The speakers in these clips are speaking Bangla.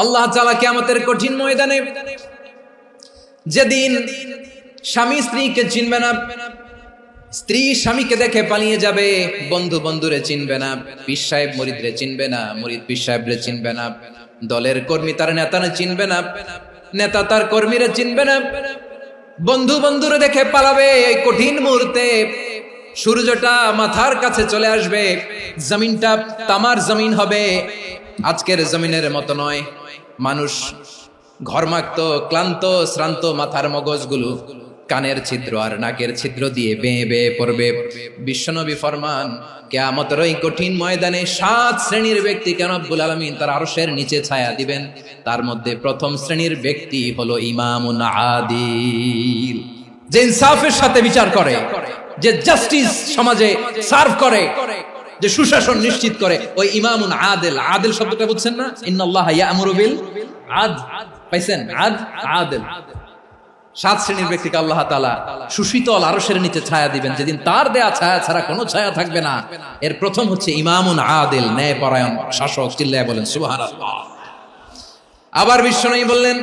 আল্লাহ তাআলা কিয়ামতের কঠিন ময়দানে যেদিন স্বামী স্ত্রীকে চিনবে না, স্ত্রী স্বামীকে দেখে পালিয়ে যাবে, বন্ধু বন্ধুরে চিনবে না, পীর সাহেব মুরিদরে চিনবে না, মুরিদ পীর সাহেবরে চিনবে না, দলের কর্মী তার নেতারে চিনবে না, নেতা তার কর্মীরে চিনবে না, বন্ধু বন্ধুরে দেখে পালাবে। এই কঠিন মুহূর্তে সূর্যটা মাথার কাছে চলে আসবে, জমিনটা তামার জমিন হবে, আজকের জমিনের মতো নয়। মানুষ ঘর্মাক্ত, ক্লান্ত, শ্রান্ত মাথার মগজগুলো কানের ছিদ্র আর নাকের ছিদ্র দিয়ে বেয়ে বেয়ে পড়বে। বিশ্বনবী ফরমান, কিয়ামতের ওই কঠিন ময়দানে 7 শ্রেণীর ব্যক্তিকে রব্বুল আলামিন তার আরশের নিচে ছায়া দিবেন। তার মধ্যে প্রথম শ্রেণীর ব্যক্তি হলো ইমামুন আদিল, যে ইনসাফের সাথে বিচার করে, যে জাস্টিস সমাজে সার্ভ করে, যে সুশাসন নিশ্চিত করে, ওই ইমামুন আদিল। আদিল শব্দটা বুঝছেন না? ইন্নাল্লাহা ইয়া'মুরু বিল আদল, পাইছেন? আদিল। 7 শ্রেণীর ব্যক্তিকে আল্লাহ তাআলা সুশীতল আরশের নিচে ছায়া দিবেন, যেদিন তার দেয়া ছায়া ছাড়া কোনো ছায়া থাকবে না। এর প্রথম হচ্ছে ইমামুন আদিল, ন্যায়পরায়ণ শাসক। চিল্লায় বলেন সুবহানাল্লাহ। আবার বিশ্বনবী বললেন,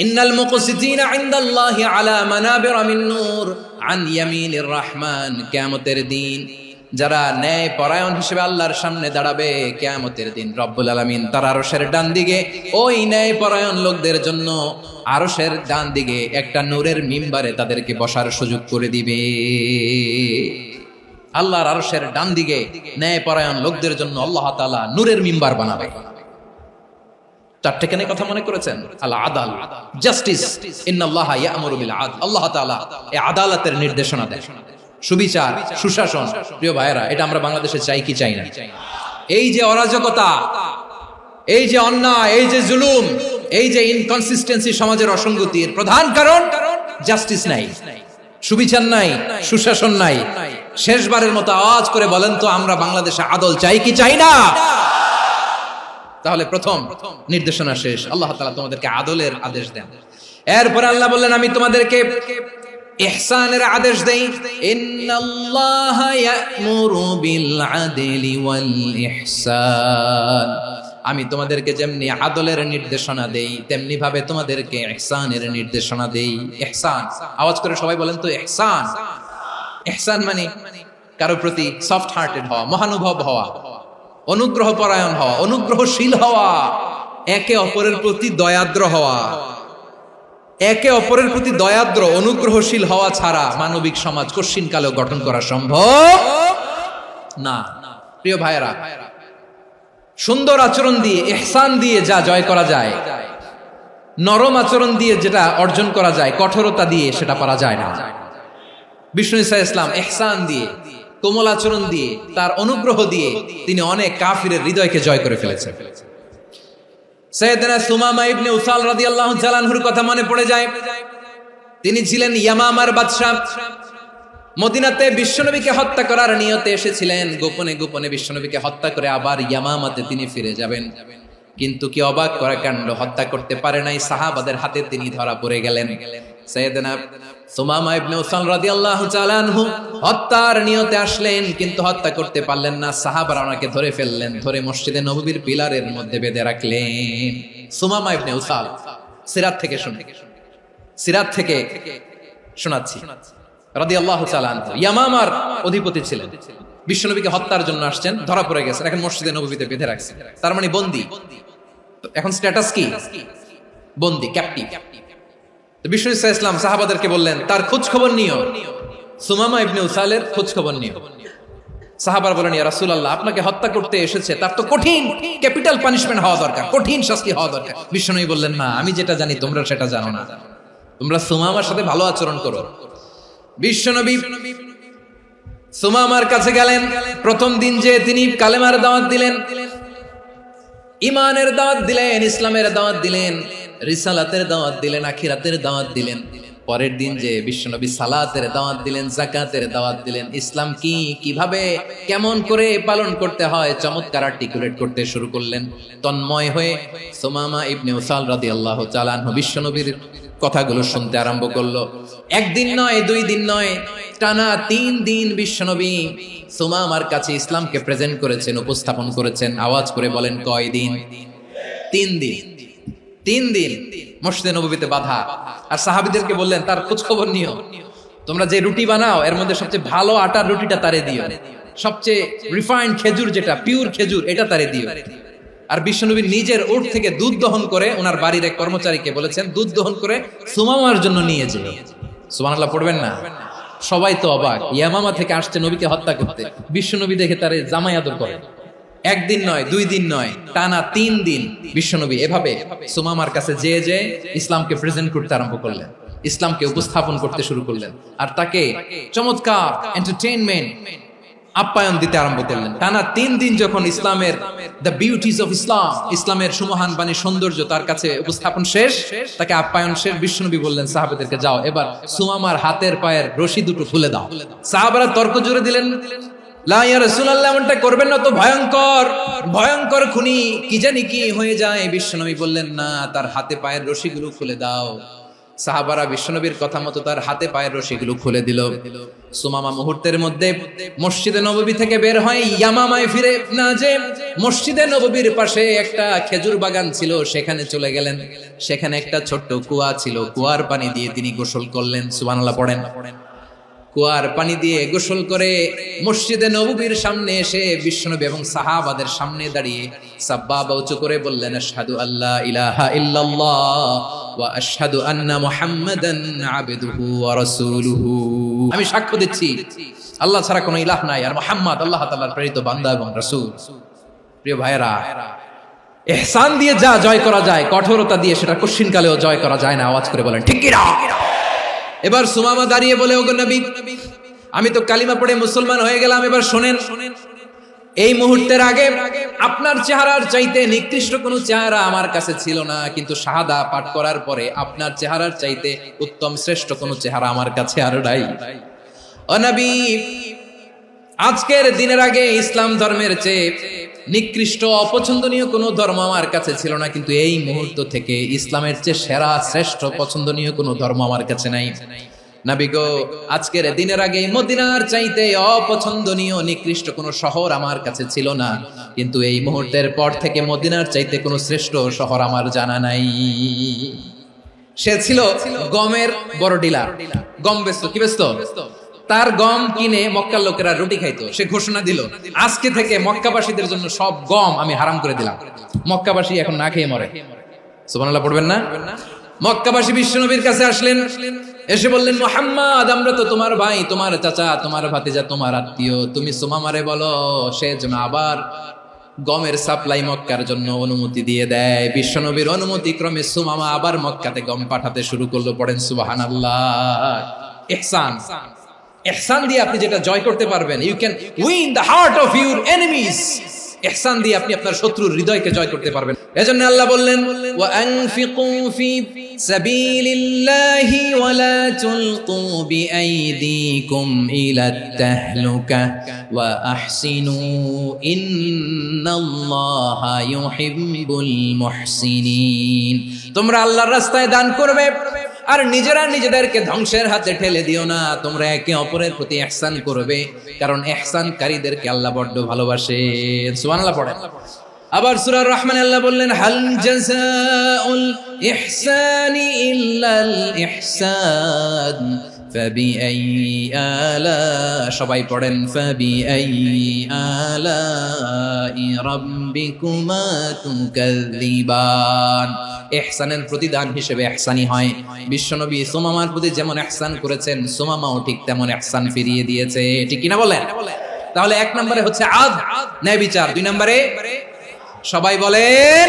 ইন্নাল মুকসিতিনা ইনদাল্লাহি আলা মানাবিরা মিন নূর আন ইয়ামিনির রহমান। কিয়ামতের দিন যারা ন্যায় পরায়ণ হিসেবে আল্লাহর সামনে দাঁড়াবে, কিয়ামতের দিন রব্বুল আলামিন তার আরশের ডান দিকে ওই ন্যায় পরায়ণ লোকদের জন্য আরশের ডান দিকে একটা নূরের মিম্বারে তাদেরকে বসার সুযোগ করে দিবে। আল্লাহর আরশের ডান দিকে ন্যায় পরায়ণ লোকদের জন্য আল্লাহ তাআলা নূরের মিম্বার বানাবে। 4টে কেন কথা মনে করেছেন? আল আদাল, জাস্টিস। ইন্নাল্লাহা ইয়া'মুরু বিল আদল। আল্লাহ তাআলা এই আদালতের নির্দেশনা দেন, সুবিচার, সুশাসন। প্রিয় ভাইরা, এটা আমরা বাংলাদেশে চাই কি চাই না? এই যে অরাজকতা, এই যে অন্যায়, এই যে জুলুম, এই যে ইনকনসিস্টেন্সি সমাজের অসঙ্গতির প্রধান কারণ জাস্টিস নাই, সুবিচার নাই, সুশাসন নাই। শেষবারের মতো আওয়াজ করে বলেন তো, আমরা বাংলাদেশে আদল চাই কি চাই না? তাহলে প্রথম নির্দেশনা শেষ। আল্লাহ তাআলা তোমাদেরকে আদলের আদেশ দেন। এরপর আল্লাহ বললেন, আমি তোমাদেরকে ইহসানের আদেশ দেই। ইন্নাল্লাহা ইয়া'মুরু বিল আদলি ওয়াল ইহসান। আমি তোমাদেরকে যেমনি আদলের নির্দেশনা দেই, তেমনি ভাবে তোমাদেরকে ইহসানের নির্দেশনা দেই। ইহসান, আওয়াজ করে সবাই বলেন তো ইহসান। ইহসান মানে কারো প্রতি সফট হার্টেড হওয়া, মহানুভব হওয়া, অনুগ্রহ পরায়ণ হওয়া, অনুগ্রহশীল হওয়া, একে অপরের প্রতি দয়াদ্র হওয়া। একে অপরের প্রতি দয়াদ্র, অনুগ্রহশীল হওয়া ছাড়া মানবিক সমাজ কশিনকালেও গঠন করা সম্ভব না। প্রিয় ভাইরা, সুন্দর আচরণ দিয়ে, ইহসান দিয়ে যা জয় করা যায়, নরম আচরণ দিয়ে যেটা অর্জন করা যায়, কঠোরতা দিয়ে সেটা পারা যায় না। বিষ্ণু ঈসা ইসলাম ইহসান দিয়ে, কোমল আচরণ দিয়ে, তার অনুগ্রহ দিয়ে তিনি অনেক কাফিরের হৃদয়কে জয় করে ফেলেছেন। সাইয়েদনা সুমামা ইবনে উসাল রাদিয়াল্লাহু তাআলা আনহুর কথা মনে পড়ে যায়। তিনি ছিলেন ইয়ামামার বাদশা। মদিনাতে বিশ্বনবীকে হত্যা করার নিয়তে এসেছিলেন, গোপনে গোপনে বিশ্বনবীকে হত্যা করে আবার ইয়ামামাতে তিনি ফিরে যাবেন। কিন্তু কি অবাক করা কাণ্ড, হত্যা করতে পারে নাই, সাহাবাদের হাতে তিনি ধরা পড়ে গেলেন। সাইয়েদনা সুমামা ইবনে উসাল রাদিয়াল্লাহু তাআলা আনহু হত্যার নিয়তে আসলেন, কিন্তু হত্যা করতে পারলেন না। সাহাবারা ওনাকে ধরে ফেললেন, ধরে মসজিদে নববীর পিলারের মধ্যে বেঁধে রাখলেন। সুমামা ইবনে উসাল, সিরাত থেকে শুনে, সিরাত থেকে শোনাচ্ছি, রাদিয়াল্লাহু তাআলা আনহু ইয়ামামার অধিপতি ছিলেন। বিশ্বনবীকে হত্যার জন্য আসছেন, ধরা পড়ে গেছেন, এখন মসজিদে নববীতে বেঁধে রাখছেন। তার মানে বন্দী। এখন স্ট্যাটাস কি? বন্দী, ক্যাপ্টিভ। তো বিষ্ণু ঈসা ইসলাম সাহাবাদেরকে বললেন, তার খোঁজ খবর নিও, সুমামা ইবনে উসালের খোঁজ খবর নিও। সাহাবারা বলেন, ইয়া রাসূলুল্লাহ, আপনাকে হত্যা করতে এসেছে, তার তো কঠিন ক্যাপিটাল পানিশমেন্ট হওয়া দরকার, কঠিন শাস্তি হওয়া দরকার। বিষ্ণু বললেন, না, আমি যেটা জানি তোমরা সেটা জানো না, তোমরা সুমামার সাথে ভালো আচরণ করো। বিশ্বনবী সুমামার কাছে গেলেন। প্রথম দিন যে তিনি কালেমার দাওয়াত দিলেন, ঈমানের দাওয়াত দিলেন, ইসলামের দাওয়াত দিলেন, রিসালাতের দাওয়াত দিলেন, আখিরাতের দাওয়াত দিলেন। পরের দিন যে বিশ্বনবী সালাতের দাওয়াত দিলেন, যাকাতের দাওয়াত দিলেন, ইসলাম কি, কিভাবে, কেমন করে পালন করতে হয় চমৎকার আর্টিকুলেট করতে শুরু করলেন। তন্ময় হয়ে সুমামা ইবনে উসাল রাদিয়াল্লাহু তাআলা আনহু বিশ্বনবীর কথাগুলো শুনতে আরম্ভ করলো। একদিন নয়, 2 দিন নয়, টানা 3 দিন বিশ্বনবী সুমামার কাছে ইসলামকে প্রেজেন্ট করেছেন, উপস্থাপন করেছেন। আওয়াজ করে বলেন, কয় দিন? 3 দিন। 3 দিন মসজিদে নববীতে বাধা। আর সাহাবীদেরকে বললেন তার খোঁজ খবর নিও, তোমরা যে রুটি বানাও এর মধ্যে সবচেয়ে ভালো আটার রুটিটা তারে দিও, সবচেয়ে রিফাইন্ড খেজুর যেটা পিওর খেজুর এটা তারে দিও। আর বিশ্বনবী নিজের উট থেকে দুধ দহন করে ওনার বাড়ির এক কর্মচারীকে বলেছেন দুধ দহন করে সুমামার জন্য নিয়ে যেও। সুবহানাল্লাহ পড়বেন না? সবাই তো অবাক, ইয়ামামা থেকে আসছে নবীকে হত্যা করতে, বিশ্বনবী দেখে তারে জামাই আদর করে। 1 দিন নয় 2 দিন নয়, টানা 3 দিন বিশ্বনবী এভাবে সুমামার কাছে যে ইসলামকে প্রেজেন্ট করতে আরম্ভ করলেন, ইসলামকে উপস্থাপন করতে শুরু করলেন, আর তাকে চমৎকার এন্টারটেইনমেন্ট আপ্যায়ন দিতে আরম্ভ করলেন। টানা 3 দিন যখন ইসলামের দ্য বিউটিজ অফ ইসলাম, ইসলামের সুমহান বাণী সৌন্দর্য তার কাছে উপস্থাপন শেষ, তাকে আপ্যায়ন শেষ, বিশ্বনবী বললেন সাহাবাদেরকে যাও এবার সুমামার হাতের পায়ের রশি দুটো খুলে দাও। সাহাবারা তর্ক জুড়ে দিলেন, লা ইয়া রাসূলুল্লাহ, এমনটা করবেন না তো, ভয়ঙ্কর ভয়ঙ্কর খুনি, কি জানি কি হয়ে যায়। বিশ্বনবী বললেন না, তার হাতে পায়ের রশিগুলো খুলে দাও। সাহাবারা বিশ্বনবীর কথা মতো তার হাতে পায়ের রশিগুলো খুলে দিল। সুমামা মুহূর্তের মধ্যে মসজিদে নববী থেকে বের হয়, ইয়ামামায় ফিরে না যে মসজিদে নববীর পাশে একটা খেজুর বাগান ছিল সেখানে চলে গেলেন। সেখানে একটা ছোট্ট কুয়া ছিল, কুয়ার পানি দিয়ে তিনি গোসল করলেন। সুবহানাল্লাহ পড়েন। কুয়ার পানি দিয়ে গোসল করে মসজিদে নববীর সামনে এসে বিশ্বনবী এবং সাহাবাদের সামনে দাঁড়িয়ে সাব্বাবা উঁচু করে বললেন, আশহাদু আল্লা ইলাহা ইল্লাল্লাহ ওয়া আশহাদু আন্না মুহাম্মাদান আবদুহু ওয়া রাসূলুহু। আমি সাক্ষ্য দিচ্ছি আল্লাহ ছাড়া কোনো ইলাহ নাই, আর মুহাম্মদ আল্লাহ তাআলার প্রেরিত বান্দা এবং রাসূল। প্রিয় ভাইরা, ইহসান দিয়ে যা জয় করা যায়, কঠোরতা দিয়ে সেটা কঠিনকালেও জয় করা যায় না। আওয়াজ করে বলেন ঠিক কি না? এবার সুমামা দাঁড়িয়ে বলে, ওগো নবী, আমি তো কালিমা পড়ে মুসলমান হয়ে গেলাম, এবার শোনেন, এই মুহূর্তের আগে আপনার চেহারার চাইতে নিকৃষ্ট কোনো চেহারা আমার কাছে ছিল না, কিন্তু শাহাদা পাঠ করার পরে আপনার চেহারার চাইতে উত্তম শ্রেষ্ঠ কোনো চেহারা আমার কাছে আর নাই। ও নবী, আজকের দিনের আগে ইসলাম ধর্মের চেয়ে নিকৃষ্ট অপছন্দনীয় কোনো ধর্ম আমার কাছে ছিল না, কিন্তু এই মুহূর্ত থেকে ইসলামের চেয়ে সেরা শ্রেষ্ঠ পছন্দনীয় কোনো ধর্ম আমার কাছে নাই। নবী গো, আজকের দিনের আগে মদিনার চাইতে অপছন্দনীয় নিকৃষ্ট কোনো শহর আমার কাছে ছিল না, কিন্তু এই মুহূর্তের পর থেকে মদিনার চাইতে কোনো শ্রেষ্ঠ শহর আমার জানা নাই। সে ছিল গমের বড় ডিলার, গম বেচতো। কি বেচতো? তার গম কিনে মক্কার লোকেরা রুটি খাইতো। সে ঘোষণা দিল, আজকে থেকে মক্কাবাসীদের জন্য সব গম আমি হারাম করে দিলাম, মক্কাবাসী এখন না খেয়ে মরে। সুবহানাল্লাহ পড়বেন না? মক্কাবাসী বিশ্বনবীর কাছে আসলেন, এসে বললেন, মুহাম্মদ, আমরা তো তোমার ভাই, তোমার চাচা, তোমার ভাতিজা, তোমার আত্মীয়, তুমি সুমামারে বলো সে যেন আবার গমের সাপ্লাই মক্কার জন্য অনুমতি দিয়ে দেয়। বিশ্বনবীর অনুমতি ক্রমে সুমামা আবার মক্কাতে গম পাঠাতে শুরু করলো। পড়েন সুবহানাল্লাহ। ইহসান, ইহসান দিয়ে আপনি যেটা জয় করতে পারবেন, you can win the heart of your enemies. ইহসান দিয়ে আপনি আপনার শত্রুর হৃদয়কে জয় করতে পারবেন। এজন্য আল্লাহ বললেন, ওয়া আনফিকু ফি সাবিলিল্লাহি ওয়া লা তুলকু বিআইদিকুম ইলাত তাহলুকা ওয়া আহসিনু ইন্নাল্লাহা ইউহিব্বুল মুহসিনিন। তোমরা আল্লাহর রাস্তায় দান করবে আর নিজেরা নিজেদেরকে ধ্বংসের হাতে ঠেলে দিও না। তোমরা একে অপরের প্রতি ইহসান করবে, কারণ ইহসানকারীদেরকে আল্লাহ বড় ভালোবাসেন। সুবহানাল্লাহ পড়েন। আবার সূরা রহমান আল্লাহ বললেন, হাল জাযাউল ইহসানি ইল্লাল ইহসান ফাবিআইয়ি আলা, সবাই পড়েন, ফাবিআইয়ি আলাই রাব্বিকুমা তুকাযযিবান। ইহসানের প্রতিদান হিসেবে ইহসানি হয়। বিশ্বনবী সুমামার প্রতি যেমন ইহসান করেছেন, সুমামাও ঠিক তেমন ইহসান ফিরিয়ে দিয়েছে। ঠিক কিনা বলেন? তাহলে 1 নম্বরে হচ্ছে আদ, ন্যায় বিচার। 2 নম্বরে সবাই বলেন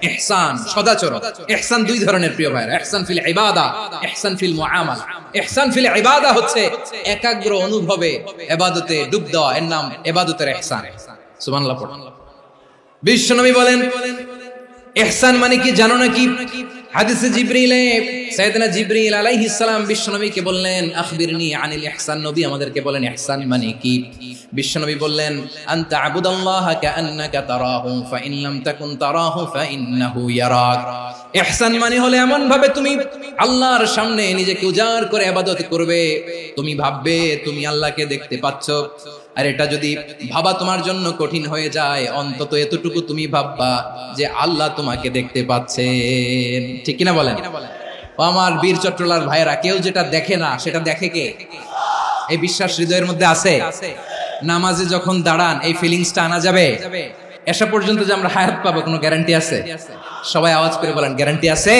ইহসান, সদাচরণ। ইহসান 2 ধরনের প্রিয় ভাইরা, ইহসান ফিল ইবাদা, ইহসান ফিল মুআমালা। ইহসান ফিল ইবাদা হচ্ছে একাগ্র অনুভবে ইবাদতে ডুব দেওয়া, এর নাম ইবাদতের ইহসান। সুবহানাল্লাহ পড়ুন। বিশ্বনবী বলেন ইহসান মানে কি জানো নাকি? হাদিসে জিবরিলে সাইয়েদনা জিবরিল আলাইহিস সালাম বিশ্বনবীকে বললেন, আখবিরনি আনিল ইহসান। নবী আমাদেরকে বলেন ইহসান মানে কি? বিশ্বনবী বললেন, আনতা আবুদাল্লাহা কাআন্নাকা তারাহু ফা ইন লাম তাকুন তারাহু ফা ইন্নাহু ইয়ারাক। ইহসান মানে হলো এমন ভাবে তুমি আল্লাহর সামনে নিজেকে উজাড় করে ইবাদত করবে, তুমি ভাববে তুমি আল্লাহকে দেখতে পাচ্ছ। আর এটা যদি ভাবা তোমার জন্য কঠিন হয়ে যায়, অন্তত এতটুকু তুমি ভাববা যে আল্লাহ তোমাকে দেখতে পাচ্ছেন। ঠিক কিনা বলেন? ও আমার বীর চট্টলার ভাইয়েরা, কেউ যেটা দেখে না সেটা দেখে কে? এই বিশ্বাস হৃদয়ের মধ্যে আছে? নামাজে যখন দাঁড়ান এই ফিলিংসটা আনা যাবে? এসা পর্যন্ত যে আমরা হায়াত পাবো কোনো গ্যারান্টি আছে? সবাই আওয়াজ করে বলেন, গ্যারান্টি আছে?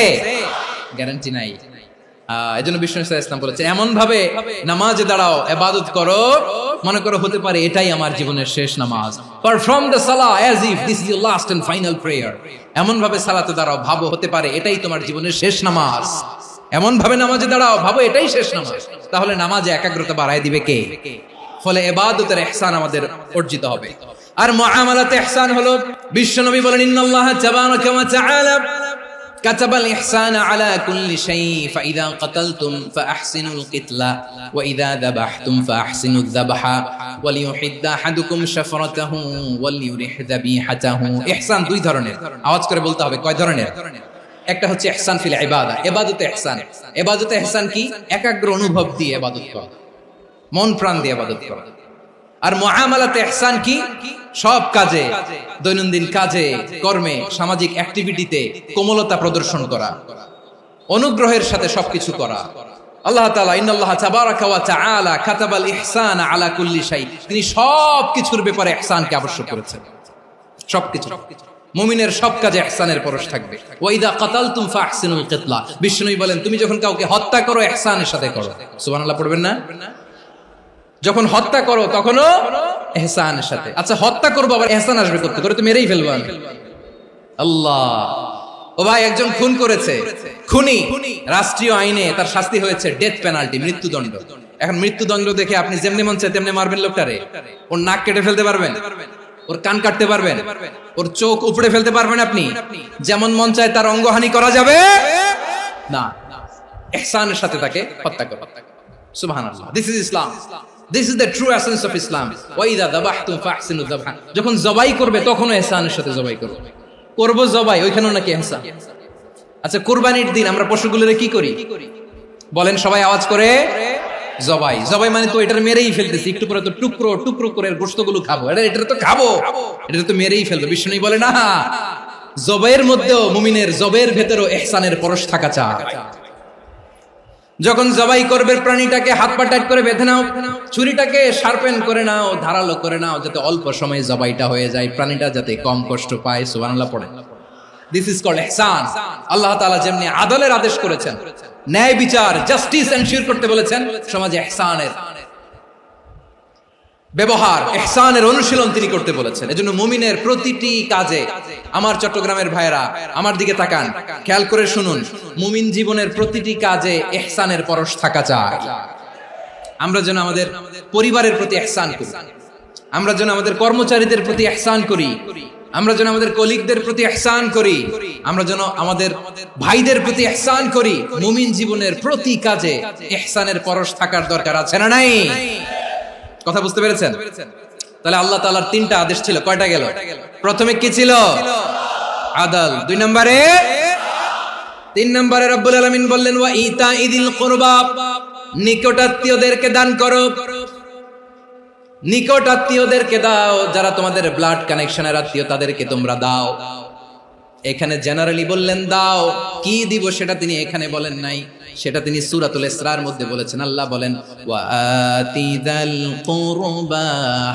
গ্যারান্টি নাই। এজন্য বিষ্ণু ইসলাম বলেছে এমন ভাবে নামাজে দাঁড়াও, ইবাদত করো, মনে করো হতে পারে এটাই আমার জীবনের শেষ নামাজ। Perform the salah as if this is your last and final prayer. এমন ভাবে সালাতে দাঁড়াও, ভাবো হতে পারে এটাই তোমার জীবনের শেষ নামাজ। এমন ভাবে নামাজে দাঁড়াও, ভাবো এটাই শেষ নামাজ। তাহলে নামাজে একাগ্রতা বাড়ায় দিবে কে? ফলে ইবাদতের ইহসান আমাদের অর্জিত হবে। আর মুআমালাতে ইহসান হলো, বিশ্বনবী বলেন ইন্নাল্লাহা তাবারাকা ওয়া তাআলা কাতাবাল ইহসানা আলা কুল্লি শাই ফাইযা কাতালতুম ফাআহসিনুল কিতলা ওয়া ইযা যাবাহতুম ফাআহসিনুয যাবহা ওয়ালিয়ুহিদ্দা আহাদুকুম শাফরাতাহু ওয়ালিয়ুরিহ যাবিহাতাহু। ইহসান দুই ধরনের, আওয়াজ করে বলতে হবে কয় ধরনের? একটা হচ্ছে ইহসান ফিল ইবাদা, ইবাদতে ইহসান। ইবাদতে ইহসান কি? একাগ্র অনুভব দিয়ে ইবাদত করা, মন প্রাণ দিয়ে ইবাদত করা। আর মুআমালাতে ইহসান কি? সব কাজে, দৈনন্দিন কাজে, কর্মে, সামাজিক অ্যাক্টিভিটিতে কোমলতা প্রদর্শন করা, অনুগ্রহের সাথে সবকিছু করা। আল্লাহ তাআলা ইন্নাল্লাহা তাবারাকা ওয়া তাআলা কাতাবাল ইহসানা আলা কুল্লি শাই, তিনি সব কিছুর ব্যাপারে ইহসানকে আবশ্যক করেছেন। সবকিছু, মুমিনের সব কাজে ইহসানের পরশ থাকবে। ওয়া ইযা কাতালতুম ফাহসিনুল কিতলা, বিষ্ণুই বলেন তুমি যখন কাউকে হত্যা করো ইহসানের সাথে করো। সুবহানাল্লাহ পড়বেন না? যখন হত্যা করো তখনও ইহসানের সাথে। আচ্ছা হত্যা করবো আবার ইহসান আসবে করতে করে, তো মেরেই ফেলবো আমি। আল্লাহ, ও ভাই একজন খুন করেছে, খুনি, রাষ্ট্রীয় আইনে তার শাস্তি হয়েছে ডেথ পেনাল্টি, মৃত্যুদণ্ড। এখন মৃত্যুদণ্ড দেখে আপনি যেমনি মন চায় তেমনি মারবেন লোকটারে? ওর নাক কেটে ফেলতে পারবেন? ওর কান কাটতে পারবেন? ওর চোখ উপড়ে ফেলতে পারবেন আপনি? যেমন মন চায় তার অঙ্গহানি করা যাবে না। ইহসানের সাথে তাকে হত্যা করো। সুবহানাল্লাহ, this is Islam. This is the true essence of Islam. Wa idha dabahtum fahsinu dhabha, যখন জবাই করবে তখনও ইহসানের সাথে জবাই করো। করব জবাই, ওইখানেও নাকি ইহসান। আচ্ছা কুরবানির দিন আমরা পশুগুলোরে কি করি বলেন সবাই আওয়াজ করে? জবাই। জবাই মানে তো এটার মেরেই ফেলতেছি, একটু পরে তো টুকরো টুকরো করে গোশতগুলো খাবো, এটা তো খাবো, এটা তো মেরেই ফেলবো। বিষ্ণু বলে না, জবাইয়ের মধ্যেও মুমিনের জবের ভেতরেও ইহসানের পরশ থাকা চাই। যখন জবাই করবে প্রাণীটাকে হাত পা টাইট করে বেঁধে নাও, ছুরিটাকে শার্পেন করে নাও, ধারালো করে নাও, যাতে অল্প সময়ে জবাইটা হয়ে যায়, প্রাণীটা যাতে কম কষ্ট পায়। সুবহানাল্লাহ পড়ে। দিস ইজ কল্ড ইহসান। আল্লাহ তাআলা যেমনি আদলের আদেশ করেছেন, ন্যায় বিচার, জাস্টিস এনশিওর করতে বলেছেন, সমাজে ইহসানের ব্যবহার, ইহসানের অনুশীলন তিনি করতে বলেছেন। এজন্য মুমিনের প্রতিটি কাজে, আমার চট্টগ্রামের ভাইয়েরা আমার দিকে তাকান, খেয়াল করে শুনুন, মুমিন জীবনের প্রতিটি কাজে ইহসানের পরশ থাকা চাই। আমরা যেন আমাদের পরিবারের প্রতি ইহসান করি, আমরা যেন আমাদের কর্মচারীদের প্রতি ইহসান করি, আমরা যেন আমাদের কলিগদের প্রতি ইহসান করি, আমরা যেন আমাদের ভাইদের প্রতি ইহসান করি। মুমিন জীবনের প্রতি কাজে ইহসানের পরশ থাকার দরকার আছে না নাই? কথা বুঝতে পেরেছেন? তাহলে আল্লাহ তাআলার তিনটা আদেশ ছিল, কয়টা গেল? প্রথমে কি ছিল? আদল। দুই নম্বরে, তিন নম্বরে রব্বুল আলামিন বললেন ওয়া ইতাইদিল কুরবা, নিকটাত্মীয়দেরকে দান করো, নিকটাত্মীয়দেরকে দাও, যারা তোমাদের ব্লাড কানেকশনের আত্মীয় তাদেরকে তোমরা দাও। এখানে জেনারেলি বললেন দাও, কি দিব সেটা তিনি এখানে বলেন নাই, সেটা তিনি সূরাতুল ইসরার মধ্যে বলেছেন। আল্লাহ বলেন ওয়া আতিদাল কুরবা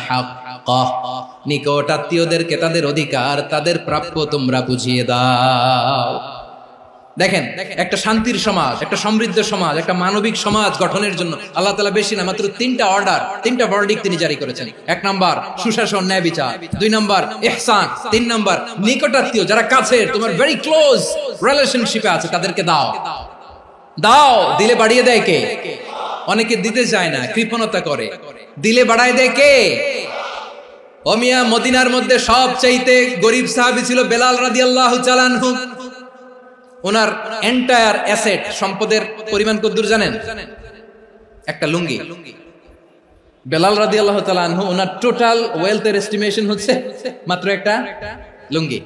হাক্কাহ, নিকট আত্মীয়দেরকে তাদের অধিকার, তাদের প্রাপ্য তোমরা বুঝিয়ে দাও। দেখেন, একটা শান্তির সমাজ, একটা সমৃদ্ধ সমাজ, একটা মানবিক সমাজ গঠনের জন্য আল্লাহ তাআলা বেশি না, মাত্র তিনটা অর্ডার, তিনটা ভার্ডিক্ট তিনি জারি করেছেন। এক নাম্বার সুশাসন, ন্যায় বিচার। দুই নাম্বার ইহসান। তিন নাম্বার নিকটাত্মীয়, যারা কাছের, তোমার ভেরি ক্লোজ রিলেশনশিপে আছে, তাদেরকে দাও। দাও, দিলে বাড়িয়ে দেয় কে? অনেকে দিতে চায় না, কৃপণতা করে। দিলে বাড়ায় দেয় কে? ও মিয়া, মদিনার মধ্যে সবচাইতে গরিব সাহাবী ছিল বেলাল রাদিয়াল্লাহু তাআলা আনহু। ওনার এন্টায়ার অ্যাসেট, সম্পদের পরিমাণ কতদূর জানেন? একটা লুঙ্গি। বেলাল রাদিয়াল্লাহু তাআলা আনহু, ওনার টোটাল ওয়েলথের এস্টিমেশন হচ্ছে মাত্র একটা লুঙ্গি।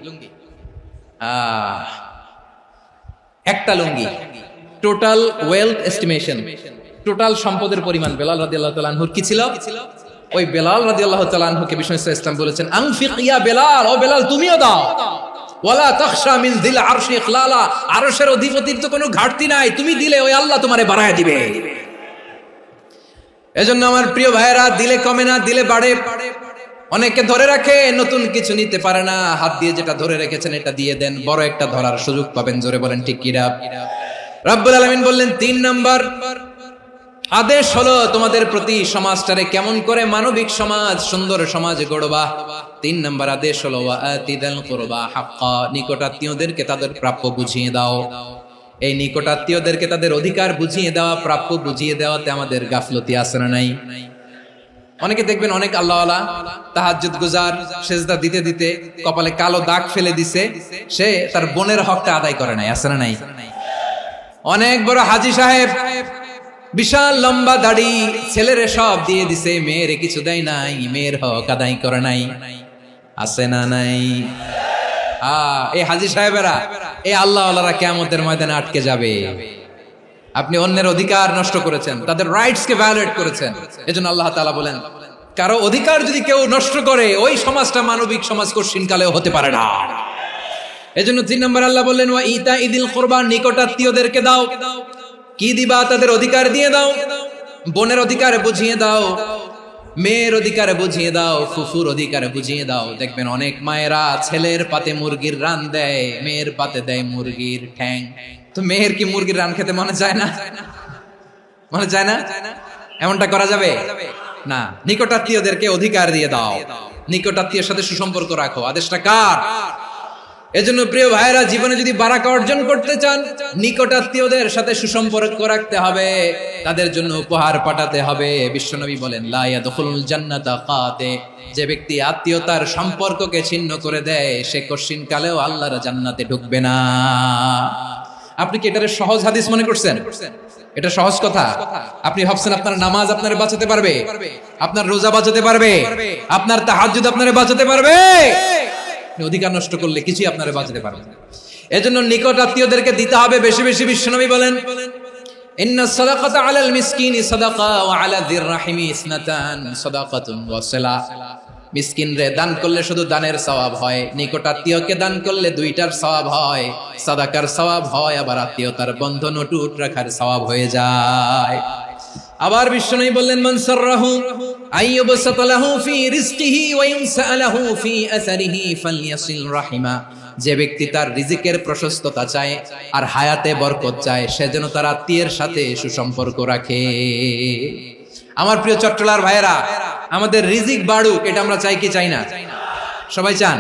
একটা লুঙ্গি, টোটাল ওয়েলথ এস্টিমেশন, টোটাল সম্পদের পরিমাণ বেলাল রাদিয়াল্লাহু তাআলা আনহুর কি ছিল? ওই বেলাল রাদিয়াল্লাহু তাআলা আনহুকে বিষ্ণু ইসলাম বলেছেন, আনফিক ইয়া বেলাল, ও বেলাল তুমিও দাও। ওয়ালা তাখশা মিন যিল আরশি ইখলালা, আরশের অধিপতির তো কোনো ঘাটতি নাই, তুমি দিলে ওই আল্লাহ তোমারে বাড়ায় দিবে। এজন্য আমার প্রিয় ভাইয়েরা, দিলে কমে না, দিলে বাড়ে। অনেকে ধরে রাখে, নতুন কিছু নিতে পারে না, হাত দিয়ে যেটা ধরে রেখেছেন এটা দিয়ে দেন, বড় একটা ধরার সুযোগ পাবেন। জোরে বলেন ঠিক কিনা? রব্বুল আলামিন বললেন ৩ নাম্বার আদেশ হলো তোমাদের প্রতি সমাজটারে কেমন করে মানবিক সমাজ, সুন্দর সমাজ গড়বা। ৩ নাম্বার আদেশ হলো ওয়াতিদাল কুরবা হাক্কা, নিকটাত্মীয়দেরকে তাদের প্রাপ্য বুঝিয়ে দাও। এই নিকটাত্মীয়দেরকে তাদের অধিকার বুঝিয়ে দেওয়া, প্রাপ্য বুঝিয়ে দেওয়াতে আমাদের গাফলতি আছে না নাই? অনেকে দেখবেন অনেক আল্লাহওয়ালা, তাহাজ্জুদ গুজার, সেজদা দিতে দিতে কপালে কালো দাগ ফেলে দিছে, সে তার বোনের হকটা আদায় করে নাই, আছে না নাই? অনেক বড় হাজী সাহেব, বিশাল লম্বা দাড়ি, ছেলেরে সব দিয়ে দিছে, মেয়েরে কিছু দেয় নাই, মেয়ের হক আদায় করে নাই, আছে না নাই? এই হাজী সাহেবেরা, এই আল্লাহওয়ালারা কিয়ামতের ময়দানে আটকে যাবে। আপনি অন্যের অধিকার নষ্ট করেছেন, তাদের রাইটস কে ভায়োলেট করেছেন। এজন্য আল্লাহ তাআলা বলেন, কারো অধিকার যদি কেউ নষ্ট করে, ওই সমাজটা মানবিক সমাজ কঠিন কালেও হতে পারে না। এজন্য ৩ নম্বর আল্লাহ বললেন, ওয়া ইতা ইদিল কুরবা, নিকটাত্মীয়দেরকে দাও। কি দিবা? তাদের অধিকার দিয়ে দাও, বোনের অধিকার বুঝিয়ে দাও, মেয়ের অধিকার বুঝিয়ে দাও, ফুফুর অধিকার বুঝিয়ে দাও। দেখবেন অনেক মায়েরা ছেলের পাতে মুরগির রান দেয়, মেয়ের পাতে দেয় মুরগির ঠ্যাং। তো মেয়ের কি মুরগির রান খেতে মনে চায় না? মনে চায় না? এমনটা করা যাবে না। নিকটাত্মীয়দেরকে অধিকার দিয়ে দাও, নিকটাত্মীয়ের সাথে সুসম্পর্ক রাখো। আদেশটা কার? এজন্য প্রিয় ভাইয়েরা, জীবনে যদি বারাকা অর্জন করতে চান, নিকটাত্মীয়দের সাথে সুসম্পর্ক রাখতে হবে, তাদের জন্য উপহার পাঠাতে হবে। বিশ্বনবী বলেন, লা ইয়াদখুলুল জান্নাতা কাতে, যে ব্যক্তি আত্মীয়তার সম্পর্ককে ছিন্ন করে দেয়, সে কঠিন কালেও আল্লাহর জান্নাতে ঢুকবে না। আপনি কি এটারে সহজ হাদিস মনে করছেন? এটা সহজ কথা? আপনি ভাবছেন আপনার নামাজ আপনারে বাঁচাতে পারবে, আপনার রোজা বাঁচাতে পারবে, আপনার তাহাজ্জুদ আপনারে বাঁচাতে পারবে? অধিকার নষ্ট করলে কিছুই আপনারে বাঁচাতে পারবে না। এজন্য নিকট আত্মীয়দেরকে দিতে হবে বেশি বেশি। বিশ্বনবী বলেন, ইন্নাস সাদাকাতা আলাল মিসকিনি সাদাকা ওয়া আলা যির রাহিমি ইসনাতান সাদাকাতুন ওয়া সিলা। মিসকিনরে দান করলে শুধু দানের সওয়াব হয়, নিকট আত্মীয়কে দান করলে দুইটার সওয়াব হয়, সাদাকার সওয়াব হয়, আবার আত্মীয়তার বন্ধন অটুট রাখার সওয়াব হয়ে যায়। আবার বিশ্বনবী বললেন, মান সাররাহু আইয়ুবসাতা লাহু ফি রিজকিহি ওয়া ইনসালাহু ফি আসারিহি ফালইয়াসিল রাহিমা। যে ব্যক্তি তার রিজিকের প্রশস্ততা চায় আর হায়াতে বরকত চায়, সে যেন তার আত্মীয়ের সাথে সুসম্পর্ক রাখে। আমার প্রিয় চট্টলার ভাইয়েরা, আমাদের রিজিক বাড়ুক, এটা আমরা চাই কি চাই না? সবাই চান?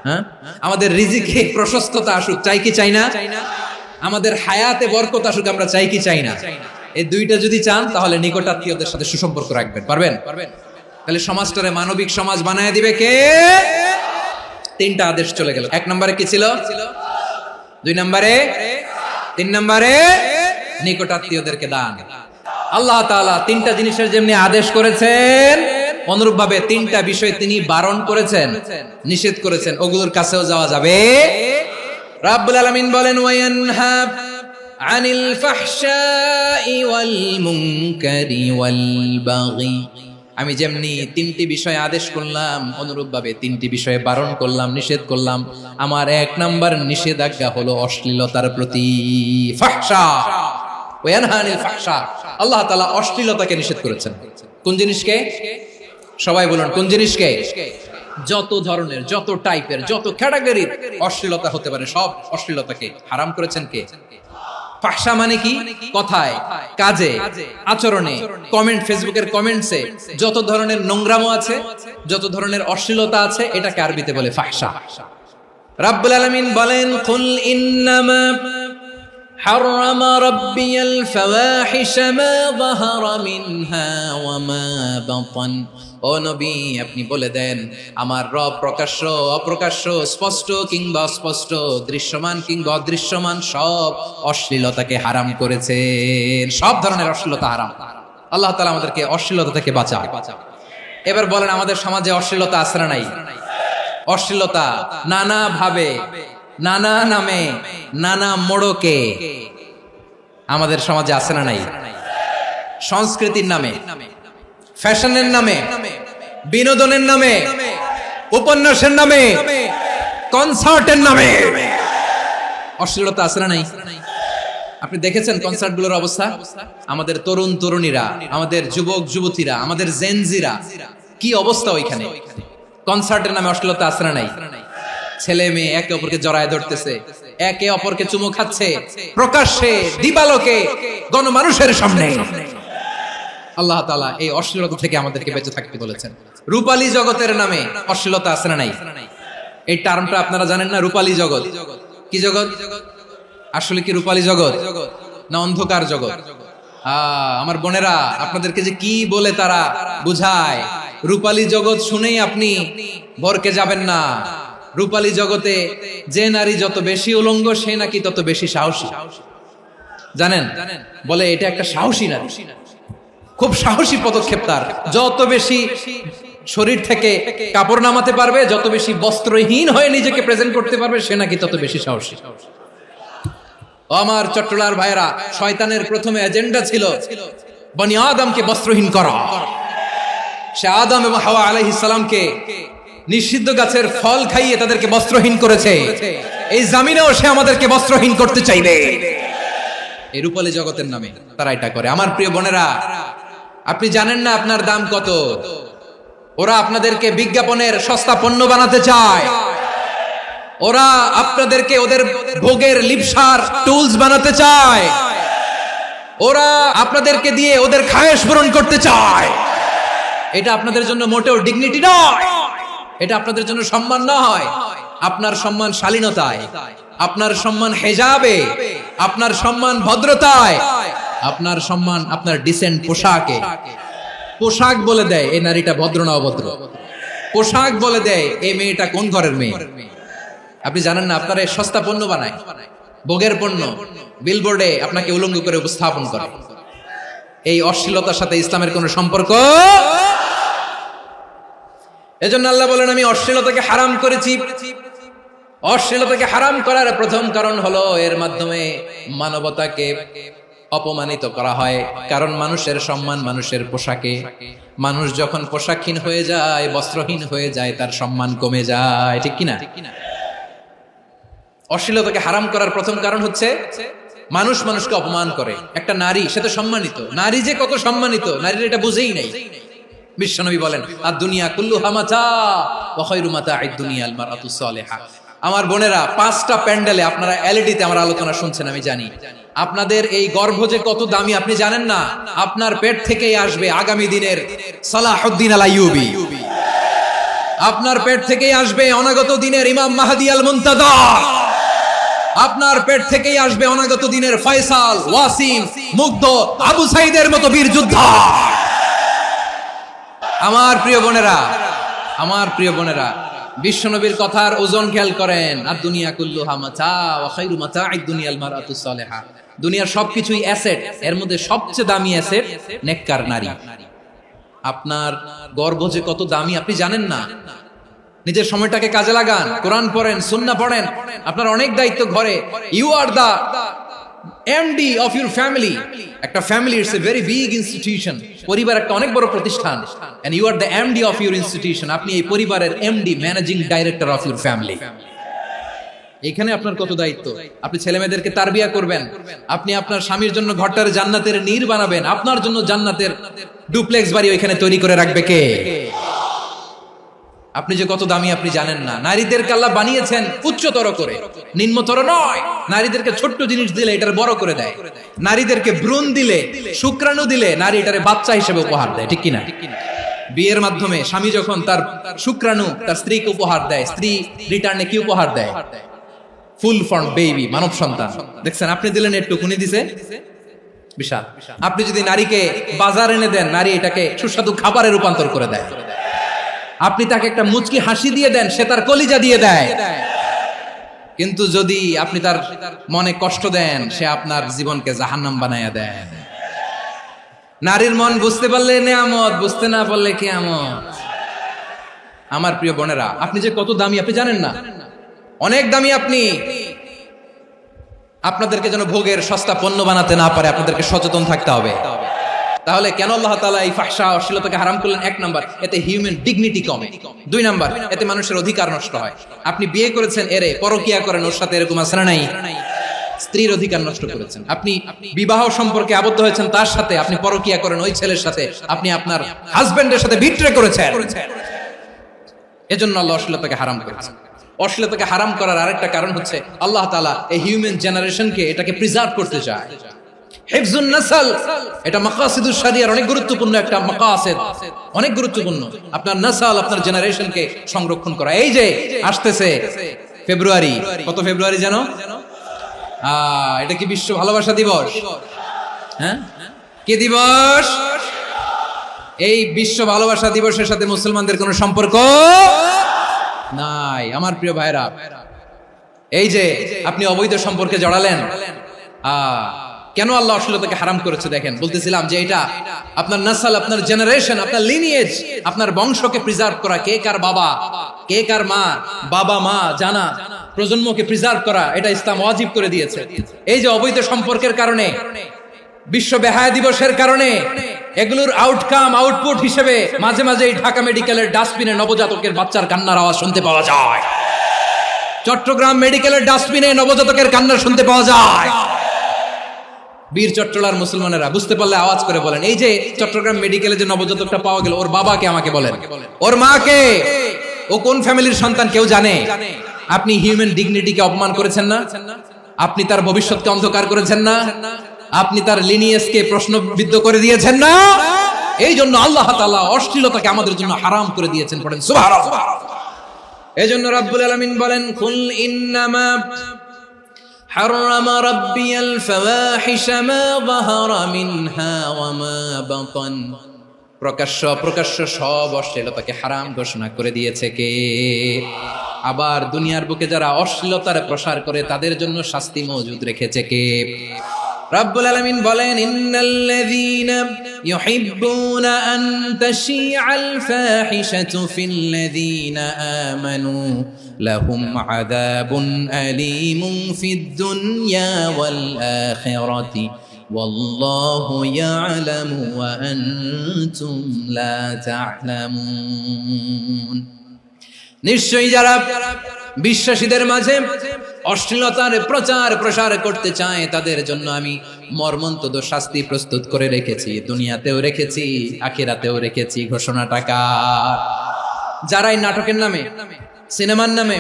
হ্যাঁ, আমাদের রিজিকে প্রশস্ততা আসুক, চাই কি চাই না? আমাদের হায়াতে বরকত আসুক, আমরা চাই কি চাই না? এই দুইটা যদি চান, তাহলে নিকটাত্মীয়দের সাথে সুসম্পর্ক রাখবেন। পারবেন? তাহলে সমাজটারে মানবিক সমাজ বানায় দিবে কে? 3টা আদেশ চলে গেল। 1 নম্বরে কি ছিল? 2 নম্বরে, 3 নম্বরে নিকটাত্মীয়দেরকে দান। আল্লাহ তাআলা 3টা জিনিসের যেমনি আদেশ করেছেন, অনুরূপ ভাবে 3টা বিষয় তিনি বারণ করেছেন, নিষেধ করেছেন, ওগুলোর কাছেও যাওয়া যাবে। রাব্বুল আলামিন বলেন, ওয়ায়ানহা আনিল ফাহশাই ওয়াল মুনকারি ওয়াল বাগি। আমি যেমনি 3টি বিষয় আদেশ করলাম, অনুরূপ ভাবে 3টি বিষয়ে বারণ করলাম, নিষেধ করলাম। আমার 1 নাম্বার নিষেধাজ্ঞা হলো অশ্লীলতার প্রতি। ফাহশা, ওয়ায়ানহা আনিল ফাহশা, আল্লাহ তাআলা অশ্লীলতাকে নিষেধ করেছেন। কোন জিনিসকে? সবাই বলুন, কোন জিনিসকে? যত ধরনের, যত টাইপের, যত ক্যাটাগরির অশ্লীলতা হতে পারে, সব অশ্লীলতাকে হারাম করেছেন কে? ফাহশা মানে কি? কথায়, কাজে, আচরণে, কমেন্ট, ফেসবুকের কমেন্টসে যত ধরনের নোংরামো আছে, যত ধরনের অশ্লীলতা আছে, এটাকে আরবিতে বলে ফাহশা। রাব্বুল আলামিন বলেন, কুল ইন্নামা حرم ربي الفواحش ما ظهر منها وما بطن। ও নবী, আপনি বলে দেন, আমার রব প্রকাশ্য, অপ্রকাশ্য, স্পষ্ট কিংবা অস্পষ্ট, দৃশ্যমান কিংবা অদৃশ্যমান সব অশ্লীলতাকে হারাম করেছেন। সব ধরনের অশ্লীলতা হারাম। আল্লাহ তাআলা আমাদেরকে অশ্লীলতা থেকে বাঁচান। এবার বলেন, আমাদের সমাজে অশ্লীলতা আছে না নাই? অশ্লীলতা নানা ভাবে নানা নামে নানা মোড়কে আমাদের সমাজে আছে না নাই? সংস্কৃতির নামে, ফ্যাশনের নামে, বিনোদনের নামে, উপন্যাসের নামে, কনসার্টের নামে অশ্লীলতা আছে না নাই? আপনি দেখেছেন কনসার্টগুলোর অবস্থা? আমাদের তরুণ তরুণীরা, আমাদের যুবক যুবতীরা, আমাদের জেনজিরা, কি অবস্থা ওইখানে? কনসার্টের নামে অশ্লীলতা আছে না নাই? ছেলে মেয়ে একে অপরকে জড়ায় ধরতেছে, একে অপরকে চুমু খাচ্ছে প্রকাশ্যে, দিবালোকে, গণমানুষের সামনে। আল্লাহ তাআলা এই অশ্লীলতা থেকে আমাদেরকে বেঁচে থাকতে বলেছেন। রূপালী জগতের নামে অশ্লীলতা আছে না নাই? এই টার্মটা আপনারা জানেন না? রূপালী জগৎ কি জগৎ? আসলে কি রূপালী জগৎ না অন্ধকার জগৎ? আমার বোনেরা, আপনাদেরকে যে কি বলে তারা বুঝায়, রূপালী জগৎ শুনেই আপনি ভরকে যাবেন না। রূপালী জগতে যে নারী যত বেশি উলঙ্গ, সে নাকি তত বেশি সাহসী। জানেন? বলে এটা একটা সাহসী নারী, খুব সাহসী পদক্ষেপ তার। যত বেশি শরীর থেকে কাপড় নামাতে পারবে, যত বেশি বস্ত্রহীন হয়ে নিজেকে প্রেজেন্ট করতে পারবে, সে নাকি তত বেশি সাহসী। আমার চট্টলার ভাইরা, শয়তানের প্রথমে এজেন্ডা ছিল বনি আদমকে বস্ত্রহীন করা। সে আদম এবং হাওয়া আলাইহিস সালামকে নিষিদ্ধ গাছের ফল খাইয়ে তাদেরকে বস্ত্রহীন করেছে। এই জামিনেও সে আমাদেরকে বস্ত্রহীন করতে চাইবে। এই রূপালী জগতের নামে তারা এটা করে। আমার প্রিয় বোনেরা, আপনি জানেন না আপনার দাম কত? ওরা আপনাদেরকে বিজ্ঞাপনের সস্তা পণ্য বানাতে চায়। ওরা আপনাদেরকে ওদের ভোগের লিপসার টুলস বানাতে চায়। ওরা আপনাদেরকে দিয়ে ওদের খায়েশ পূরণ করতে চায়। এটা আপনাদের জন্য মোটেও ডিগনিটি নয়, এটা আপনাদের জন্য সম্মান নয়। আপনার সম্মান শালীনতায়, আপনার সম্মান হেজাবে, আপনার সম্মান ভদ্রতায়, আপনার সম্মান আপনার ডিসেন্ট পোশাকে। পোশাক বলে দেয় এই নারীটা ভদ্র না অভদ্র। পোশাক বলে দেয় এই মেয়েটা কোন ঘরের মেয়ে। আপনি জানেন না? আপনারা সস্তা পণ্য বানায়, ভোগের পণ্য, বিলবোর্ডে আপনাকে উলঙ্গ করে উপস্থাপন করে। এই অশ্লীলতার সাথে ইসলামের কোনো সম্পর্ক। এজন্য আল্লাহ বলেন, আমি অশ্লীলতাকে হারাম করেছি। অশ্লীলতাকে হারাম করার প্রথম কারণ হলো এর মাধ্যমে মানবতাকে অপমানিত করা হয়। কারণ মানুষের সম্মান মানুষের পোশাকে। মানুষ যখন পোশাকহীন হয়ে যায়, বস্ত্রহীন হয়ে যায়, তার সম্মান কমে যায়। ঠিক কিনা? অশ্লীলতাকে হারাম করার প্রথম কারণ হচ্ছে মানুষ মানুষকে অপমান করে। একটা নারী, সে তো সম্মানিত। নারী যে কত সম্মানিত, নারীর এটা বুঝেই নাই। বিশ্বনবী বলেন, আদ-দুনিয়া কুল্লুহা মাতা ওয়া খায়রু মাতা'আদ দুনিয়া আল মারআতু সালিহা। আমার বোনেরা, 5টা প্যান্ডেলে আপনারা এলইডিতে আমার আলোচনা শুনছেন, আমি জানি। আপনাদের এই গর্ভ যে কত দামি আপনি জানেন না। আপনার পেট থেকেই আসবে আগামী দিনের সালাহুদ্দিন আল আইয়ুবী। আপনার পেট থেকেই আসবে অনাগত দিনের ইমাম মাহদী আল মুনতাযর। আপনার পেট থেকেই আসবে অনাগত দিনের ফয়সাল, ওয়াসিম, মুগ্ধ, আবু সাইদের মতো বীর যোদ্ধা। আমার প্রিয় বোনেরা, আমার প্রিয় বোনেরা, বিশ্বনবীর কথার ওজন খেয়াল করেন। আর দুনিয়া কুল্লুহা মাতা ওয়া খায়রু মাতা'আদ দুনিয়া আল মারআতু সালিহা। দুনিয়ার সবকিছুই অ্যাসেট, এর মধ্যে সবচেয়ে দামি অ্যাসেট নেককার নারী। আপনার গর্ভ যে কত দামি আপনি জানেন না। নিজের সময়টাকে কাজে লাগান, কোরআন পড়েন, সুন্নাহ পড়েন। আপনার অনেক দায়িত্ব ঘরে। You are the MD of your family. একটা family it's a very big institution. পরিবার একটা অনেক বড় প্রতিষ্ঠান। And you are the MD of your institution. আপনি এই পরিবারের MD, managing director of your family. এখানে আপনার কত দায়িত্ব। আপনি ছেলে মেয়েদেরকে তারবিয়া করবেন। আপনি আপনার স্বামীর জন্য ঘরটার জান্নাতের নীর বানাবেন। আপনার জন্য জান্নাতের ডুপ্লেক্স বাড়ি ওইখানে তৈরি করে রাখবে কে? আপনি যে কত দামি আপনি জানেন না। নারীদেরকে আল্লাহ বানিয়েছেন উচ্চতর করে, নিম্নতর নয়। নারীদেরকে ছোট্ট জিনিস দিলে এটার বড় করে দেয়। নারীদেরকে ভ্রূণ দিলে, শুক্রাণু দিলে নারী এটারে বাচ্চা হিসেবে উপহার দেয়। ঠিক কিনা? বিয়ের মাধ্যমে স্বামী যখন তার শুক্রাণু তার স্ত্রীকে উপহার দেয়, স্ত্রী রিটার্নে কি উপহার দেয়? ফুল ফর্ম বেবি, মানব সন্তান। দেখছেন? আপনি দিলেন একটুকুনি, দিছে বিশাল। আপনি যদি নারীকে বাজার এনে দেন, নারী এটাকে সুস্বাদু খাবারে রূপান্তর করে দেয়। আপনি তাকে একটা মুচকি হাসি দিয়ে দেন, সে তার কলিজা দিয়ে দেয়। কিন্তু যদি আপনি তার মনে কষ্ট দেন, সে আপনার জীবনকে জাহান্নাম বানায়া দেয়। নারীর মন বুঝতে পারলে নেয়ামত, বুঝতে না পারলে কিয়ামত। আমার প্রিয় বোনেরা, আপনি যে কত দামি আপনি জানেন না। অনেক দামি আপনি, আপনাদেরকে যেন ভোগের সস্তা পণ্য বানাতে না পারে, আপনাদেরকে সচেতন থাকতে হবে। তাহলে কেন আল্লাহ তাআলা এই ফাহশা অশ্লীলতাকে হারাম করলেন? এক নাম্বার, এতে হিউম্যান ডিগনিটি কমে। দুই নাম্বার, এতে মানুষের অধিকার নষ্ট হয়। আপনি বিয়ে করেছেন এরে, পরকিয়া করেন ওর সাথে, এরকম আছে না নাই? স্ত্রীর অধিকার নষ্ট করেছেন। আপনি বিবাহ সম্পর্কে আবদ্ধ হয়েছেন তার সাথে, আপনি পরকিয়া করেন ওই ছেলের সাথে, আপনি আপনার হাজবেন্ডের সাথে বিট্রে করেছেন। এজন্য আল্লাহ অশ্লীলতাকে হারাম করেছেন। অশ্লীলতাকে হারাম করার আরেকটা কারণ হচ্ছে আল্লাহ তাআলা এই হিউম্যান জেনারেশনকে এটাকে প্রিজার্ভ করতে চায়। হিফজুন নাসল, এটা মাকাসিদুশ শরিয়ার অনেক গুরুত্বপূর্ণ একটা মাকাসিদ, অনেক গুরুত্বপূর্ণ। আপনার নাসল, আপনার জেনারেশনকে সংরক্ষণ করা। এই যে আসতেছে ফেব্রুয়ারি, কত ফেব্রুয়ারি জানো? এটা কি বিশ্ব ভালোবাসা দিবস? হ্যাঁ, কি দিবস? এই বিশ্ব ভালোবাসা দিবসের সাথে মুসলমানদের কোনো সম্পর্ক নাই। আমার প্রিয় ভাইরা, এই যে আপনি অবৈধ সম্পর্কে জড়ালেন, কেন আল্লাহ অশ্লীলতাকে হারাম করেছে দেখেন। বলতেছিলাম যে এটা আপনার নাসল, আপনার জেনারেশন, আপনার লিনিয়েজ, আপনার বংশকে প্রিজার্ভ করা। কে কার বাবা, কে কার মা, বাবা মা জানা, প্রজন্মকে প্রিজার্ভ করা, এটা ইসলাম ওয়াজিব করে দিয়েছে। এই যে অবৈধ সম্পর্কের কারণে, বিশ্ব বেহায়া দিবসের কারণে, এগুলোর আউটকাম, আউটপুট হিসেবে মাঝে মাঝে এই ঢাকা মেডিকেলের ডাস্টবিনে নবজাতকের বাচ্চার কান্নার আওয়াজ শুনতে পাওয়া যায়। চট্টগ্রাম মেডিকেলের ডাস্টবিনে নবজাতকের কান্না শুনতে পাওয়া যায়। বীর চট্টলার মুসলমানেরা বুঝতে পারলে আওয়াজ করে বলেন। এই যে চট্টগ্রাম মেডিকেলে যে নবজাতকটা পাওয়া গেল, ওর বাবাকে আমাকে বলেন, ওর মাকে, ও কোন ফ্যামিলির সন্তান কেউ জানে? আপনি হিউম্যান ডিগনিটিকে অপমান করেছেন না? আপনি তার ভবিষ্যৎকে অন্ধকার করেছেন না? আপনি তার লিনিয়েজকে প্রশ্নবিদ্ধ করে দিয়েছেন না? এই জন্য আল্লাহ তাআলা অশ্লীলতাকে আমাদের জন্য হারাম করে দিয়েছেন। পড়েন সুবহানাল্লাহ। এই জন্য রাব্বুল আলামিন বলেন, কুল ইন্নামা حرم ربي الفواحش ما ظهر منها وما بطن। প্রকাশ্য প্রকাশ্য সব অশ্লীলতাকে হারাম ঘোষণা করে দিয়েছে কে? আবার দুনিয়ার বুকে যারা অশ্লীলতার প্রসার করে তাদের জন্য শাস্তি মজুদ রেখেছে কে? রাব্বুল আলামিন বলেন, ইন্নাল্লাযীনা ইউহিব্বুনা আন তাশিআল ফাহিশাতু ফিল্লাযীনা আমানু লাহুম আযাবুন আলীমুন ফিদ দুনিয়া ওয়াল আখিরাতি ওয়াল্লাহু ইয়ালামু ওয়া আনতুম লা তা'লামুন। নিশ্চয়ই যারা বিশ্বাসীদের মাঝে অশ্লীলতার প্রচার প্রসার করতে চায় তাদের জন্য আমি মর্মন্তুদ শাস্তি প্রস্তুত করে রেখেছি, দুনিয়াতেও রেখেছি, আখিরাতেও রেখেছি। ঘোষণাটা কার? যারাই নাটকের নামে, সিনেমার নামে,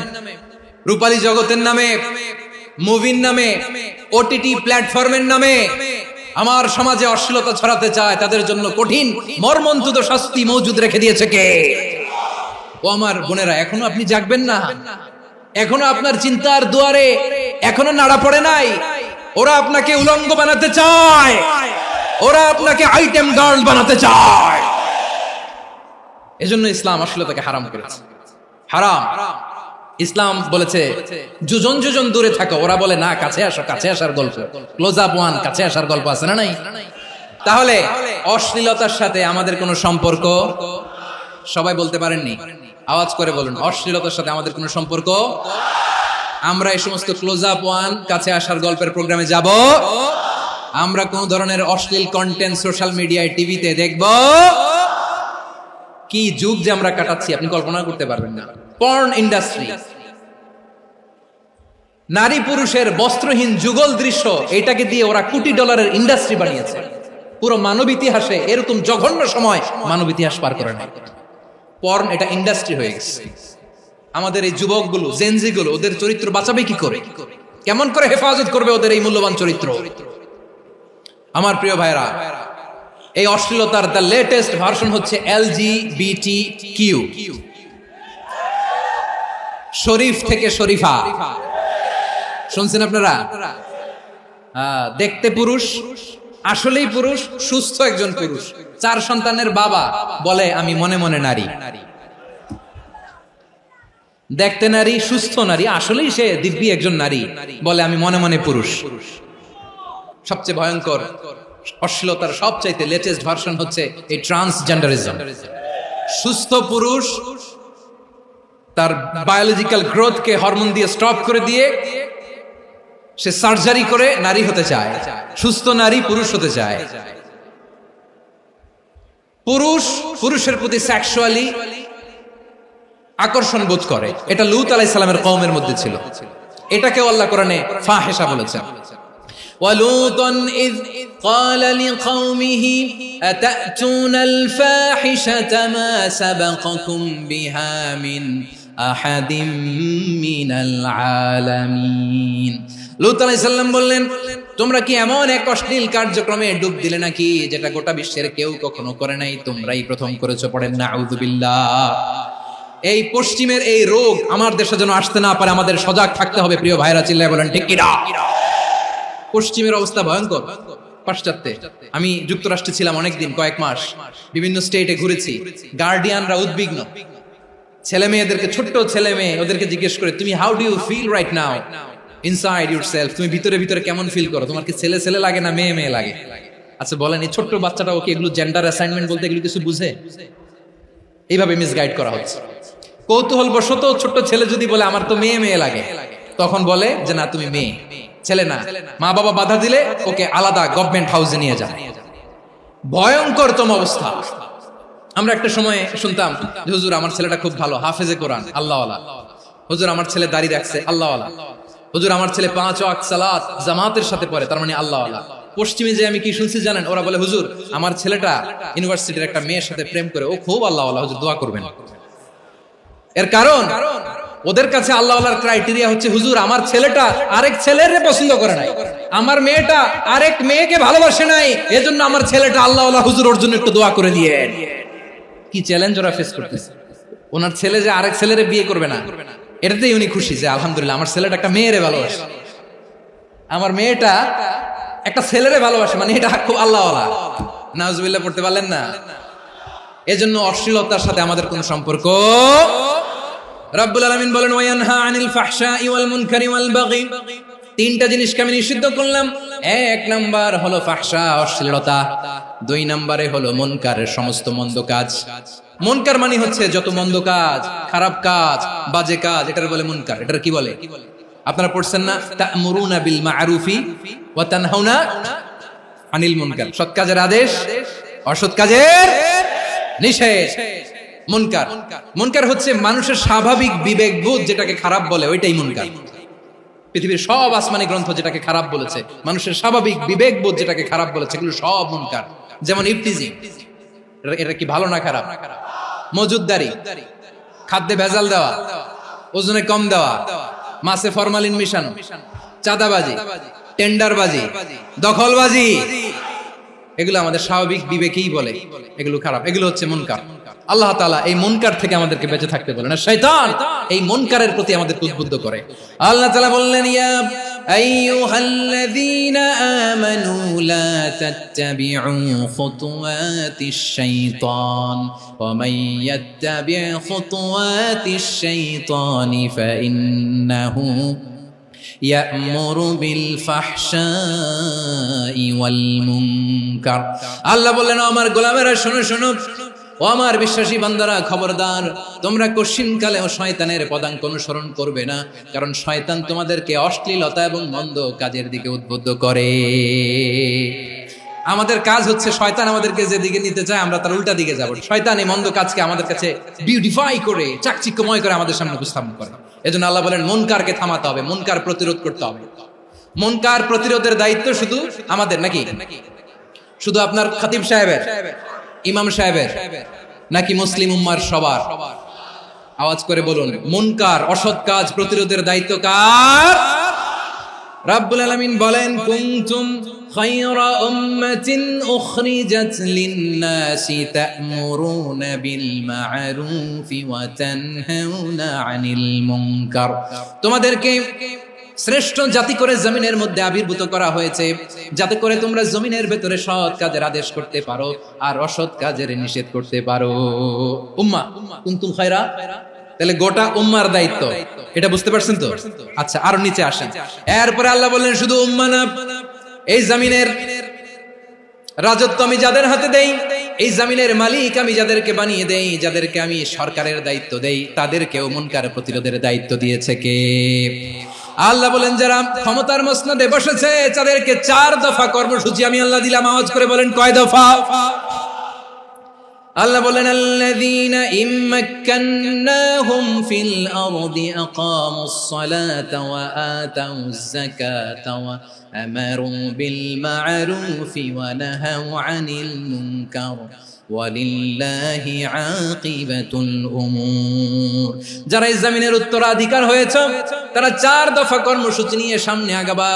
রূপালী জগতের নামে, মুভির নামে, ওটিটি প্ল্যাটফর্মের নামে আমার সমাজে অশ্লীলতা ছড়াতে চায় তাদের জন্য কঠিন মর্মন্তুদ শাস্তি মজুদ রেখে দিয়েছে কে? ও আমার বোনেরা, এখনো আপনি জাগবেন না? এখনো আপনার চিন্তার দুয়ারে এখনো নাড়া পড়ে নাই? ওরা আপনাকে উলঙ্গ বানাতে চায়, ওরা আপনাকে আইটেম গার্ল বানাতে চায়। এজন্য ইসলাম অশ্লীলতাকে হারাম করেছে। হারাম। ইসলাম বলেছে যোজন যোজন দূরে থাকো, ওরা বলে না কাছে আসো, কাছে আসার গল্প, ক্লোজ আপ ওয়ান, কাছে আসার গল্প আছে না নাই? তাহলে অশ্লীলতার সাথে আমাদের কোনো সম্পর্ক? সবাই বলতে পারেননি, আওয়াজ করে বলুন, অশ্লীলতার সাথে আমাদের কোনো সম্পর্ক? আমরা এই সমস্ত ক্লোজ আপ ওয়ান, কাছে আসার গল্পের প্রোগ্রামে যাব? আমরা কোন ধরনের অশ্লীল কন্টেন্ট সোশ্যাল মিডিয়ায়, টিভিতে দেখব? কি যুগ যে আমরা কাটাচ্ছি আপনি কল্পনা করতে পারবেন না। পর্ন ইন্ডাস্ট্রি, নারী পুরুষের বস্ত্রহীন যুগল দৃশ্য, এটাকে দিয়ে ওরা কোটি ডলারের ইন্ডাস্ট্রি বানিয়েছে। পুরো মানব ইতিহাসে এরকম জঘন্য সময় মানব ইতিহাস পার করে নাই। পর্ন এটা ইন্ডাস্ট্রি হয়ে গেছে। আমাদের এই যুবকগুলো, জেনজিগুলো, ওদের চরিত্র বাঁচাবে কি করে? কেমন করে হেফাজত করবে ওদের এই মূল্যবান চরিত্র? আমার প্রিয় ভাইরা, এই অশ্লীলতার দ্য লেটেস্ট ভার্সন হচ্ছে LGBTQ, শরীফ থেকে শরীফা। শুনছেন আপনারা? দেখতে পুরুষ, আসলেই পুরুষ, সুস্থ একজন পুরুষ, 4 সন্তানের বাবা, বলে আমি মনে মনে নারী। দেখতে নারী, সুস্থ নারী, আসলেই সে দিব্যি একজন নারী, বলে আমি মনে মনে পুরুষ। সবচেয়ে ভয়ঙ্কর অশ্লীলতার সবচাইতে লেটেস্ট ভার্সন হচ্ছে এই ট্রান্সজেন্ডারিজম। সুস্থ পুরুষ তার বায়োলজিক্যাল গ্রোথকে হরমোন দিয়ে স্টপ করে দিয়ে সে সার্জারি করে নারী হতে চায়, সুস্থ নারী পুরুষ হতে চায়। পুরুষের প্রতি সেক্সুয়ালি আকর্ষণ বোধ করে, এটা লূত আলাইহিস সালামের কওমের মধ্যে ছিল। এটাকে আল্লাহ কোরআনে ফাহিশা বলেছেন। وَلُوطًا إِذْ قَالَ لِقَوْمِهِ أَتَأْتُونَ الْفَاحِشَةَ مَا سَبَقَكُمْ بِهَا مِنْ أَحَدٍ مِّنَ الْعَالَمِينَ। লূত আলাইহিস সালাম বললেন, তোমরা কি এমন এক অশ্লীল কার্যক্রমে ডুব দিলে নাকি যেটা গোটা বিশ্বের কেউ কখনো করে নাই, তোমরাই প্রথম করেছো। পড়েন নাউযুবিল্লাহ। এই পশ্চিমের এই রোগ আমার দেশে যেন আসতে না পারে, আমাদের সজাগ থাকতে হবে। প্রিয় ভাইরা, চিল্লায় বলেন ঠিক কিনা? পশ্চিমের অবস্থা ভয়ঙ্কর। পাশ্চাত্যে, আমি যুক্তরাষ্ট্রে ছিলাম অনেকদিন, কয়েক মাস, বিভিন্ন স্টেটে ঘুরেছি। গার্ডিয়ানরা উদ্বিগ্ন, ছেলে মেয়েদেরকে, ছোট্ট ছেলে মেয়ে, ওদেরকে জিজ্ঞেস করে, তুমি how do you feel right now inside yourself, তুমি ভিতরে ভিতরে কেমন ফিল করো, তোমার কি ছেলে ছেলে লাগে না মেয়ে মেয়ে লাগে? আচ্ছা বলেন, এই ছোট্ট বাচ্চাটা ওকে এগুলো জেন্ডার অ্যাসাইনমেন্ট বলতে এগুলো কিছু বুঝে? এইভাবে মিসগাইড করা হচ্ছে। কৌতূহল বশত ছোট্ট ছেলে যদি বলে আমার তো মেয়ে মেয়ে লাগে, তখন বলে যে না তুমি মেয়ে, ছেলে না। মা বাবা বাধা দিলে ওকে আলাদা গভর্নমেন্ট হাউসে নিয়ে যায়। ভয়ঙ্করতম অবস্থা। আমরা একটা সময় শুনতাম যে হুজুর আমার ছেলেটা খুব ভালো, হাফেজে কোরআন, আল্লাহওয়ালা। হুজুর আমার ছেলে দাড়ি রাখছে, আল্লাহওয়ালা। হুজুর আমার ছেলে 5 ওয়াক্ত সালাত জামাতের সাথে পড়ে, তার মানে আল্লাহওয়ালা। পশ্চিমে যে আমি কি শুনছি জানেন? ওরা বলে হুজুর আমার ছেলেটা ইউনিভার্সিটির একটা মেয়ের সাথে প্রেম করে, ও খুব আল্লাহওয়ালা, হুজুর দোয়া করবেন। এর কারণ ওদের কাছে আল্লাহওয়ালার ক্রাইটেরিয়া হচ্ছে হুজুর আমার ছেলেটা আরেক ছেলের পছন্দ করে নাই, আমার মেয়েটা আরেক মেয়েকে ভালোবাসে নাই, এজন্য আমার ছেলেটা আল্লাহওয়ালা, হুজুর ওর জন্য একটু দোয়া করে দিয়ে। কি চ্যালেঞ্জ ওরা ফেস করতেছে। ওনার ছেলে যে আরেক ছেলেরে বিয়ে করবে না, এটাতেই উনি খুশি যে আলহামদুলিল্লাহ আমার ছেলেটা একটা মেয়েরে ভালোবাসে, আমার মেয়েটা একটা ছেলেরে ভালোবাসে, মানে এটা খুব আল্লাহওয়ালা। নাউজুবিল্লাহ পড়তে পারলেন না? এজন্য অশ্লীলতার সাথে আমাদের কোনো সম্পর্ক। রব্বুল আলামিন বলেন ওয়ায়ানহা আনিল ফাহশাই ওয়াল মুনকারি ওয়াল বাগি, তিনটা জিনিসকে আমি নিষিদ্ধ করলাম। এক নাম্বার হলো ফাহশা, অশ্লীলতা। 2 নম্বরে হলো মুনকারের সমস্ত মন্দ কাজ। মুনকার মানে হচ্ছে যত মন্দ কাজ, খারাপ কাজ, বাজে কাজ, এটার বলে মুনকার। এটার কি বলে? আপনারা পড়ছেন না তা'মুরুনা বিল মা'রুফি ওয়া তানহাউনা আনিল মুনকার, সৎ কাজের আদেশ, অসৎ কাজের নিষেধ। মুনকার, মুনকার হচ্ছে মানুষের স্বাভাবিক বিবেকবোধ যেটাকে খারাপ বলে, ওইটাই মুনকার। পৃথিবীর সব আসমানি গ্রন্থ যেটাকে খারাপ বলেছে, মানুষের স্বাভাবিক বিবেকবোধ যেটাকে খারাপ বলেছে, এগুলো সব মুনকার। যেমন ইফতিজিং, এটা কি ভালো না খারাপ? মজুদদারি, খাদ্যে ভেজাল দেওয়া, ওজনে কম দেওয়া, মাছে ফরমালিন মিশানো, চাঁদাবাজি, টেন্ডারবাজি, দখলবাজি, এগুলো আমাদের স্বাভাবিক বিবেকেই বলে এগুলো খারাপ, এগুলো হচ্ছে মুনকার। আল্লাহ তাআলা এই মুনকার থেকে আমাদেরকে বেঁচে থাকতে বলেন, আর শয়তান এই মুনকারের প্রতি আমাদের উদ্বুদ্ধ করে। আল্লাহ তাআলা বললেন ইয়া আইয়ুহাল্লাযীনা আমানু লা তাত্তাবি'উ খুতুওয়াতিশ শাইতান ওয়া মান ইয়াত্তাবি' খুতুওয়াতিশ শাইতানি ফাইন্নাহু ইয়া'মুরু বিল ফাহশাই ওয়াল মুনকার। আল্লাহ বললেন আমার গোলামেরা শোনো শোনো, ও আমার বিশ্বাসী বান্দারা খবরদার, তোমরা কশিনকালেও শয়তানের পদাঙ্ক অনুসরণ করবে না, কারণ শয়তান তোমাদেরকে অশ্লীলতা এবং মন্দ কাজের দিকে উদ্বুদ্ধ করে। আমাদের কাজ হচ্ছে শয়তান আমাদেরকে যেদিকে নিতে চায় আমরা তার উল্টা দিকে যাব। শয়তান এই মন্দ কাজকে আমাদের কাছে বিউটিফাই করে, চাকচিক্যময় করে আমাদের সামনে উপস্থাপন করে। এজন্য আল্লাহ বলেন মুনকারকে থামাতে হবে, মুনকার প্রতিরোধ করতে হবে। মুনকার প্রতিরোধের দায়িত্ব শুধু আমাদের নাকি? শুধু আপনার খতিব সাহেবের, ইমাম সাহেবের, নাকি মুসলিম উম্মার সবার? আওয়াজ করে বলুন, মুনকার অসৎ কাজ প্রতিরোধের দায়িত্ব কার? রাব্বুল আলামিন বলেন কুনতুম খায়রা উম্মাতিন উখরিজাত লিন-নাসি তা'মুরুনা বিল মা'রুফি ওয়া তানহাউনা আনিল মুনকার। তোমাদেরকে শ্রেষ্ঠ জাতি করে জমিনের মধ্যে আবির্ভূত করা হয়েছে, যাতে করে তোমরা জমিনের ভেতরে সৎ কাজের আদেশ করতে পারো আর অসৎ কাজের নিষেধ করতে পারো। উম্মাহ কুনতুম খায়রা, তাহলে গোটা উম্মার দায়িত্ব, এটা বুঝতে পারছেন তো? আচ্ছা, আরো নিচে আসেন। এরপরে আল্লাহ বললেন শুধু উম্মাহ না, এই জমিনের রাজত্ব আমি যাদের হাতে দেই এই জমিনের মালিক আমি যাদেরকে বানিয়ে দেই, যাদেরকে আমি সরকারের দায়িত্ব দেই, তাদেরকেও মুনকার প্রতিরোধের দায়িত্ব দিয়েছে কে? আল্লাহ বলেন যারা ক্ষমতার মসনদে বসেছে তাদেরকে 4 দফা কর্মসূচি আমি আল্লাহ দিলাম। আওয়াজ করে বলেন কয় দফা? আল্লাহ বলেন আল্লাযীনা ইম্মাক্কান্নাহুম ফিল আরদি আকামুস সালাতা ওয়া আতাউজ যাকাতা ওয়া আমারু বিল মা'রুফি ওয়া নাহাউ আনিল মুনকার ওয়ালিল্লাহি আকিবাতুল উমুর। যারা এই জমিনের উত্তরাধিকার হয়েছে তারা 4 দফা কর্মসূচি নিয়ে সামনে আগাবা।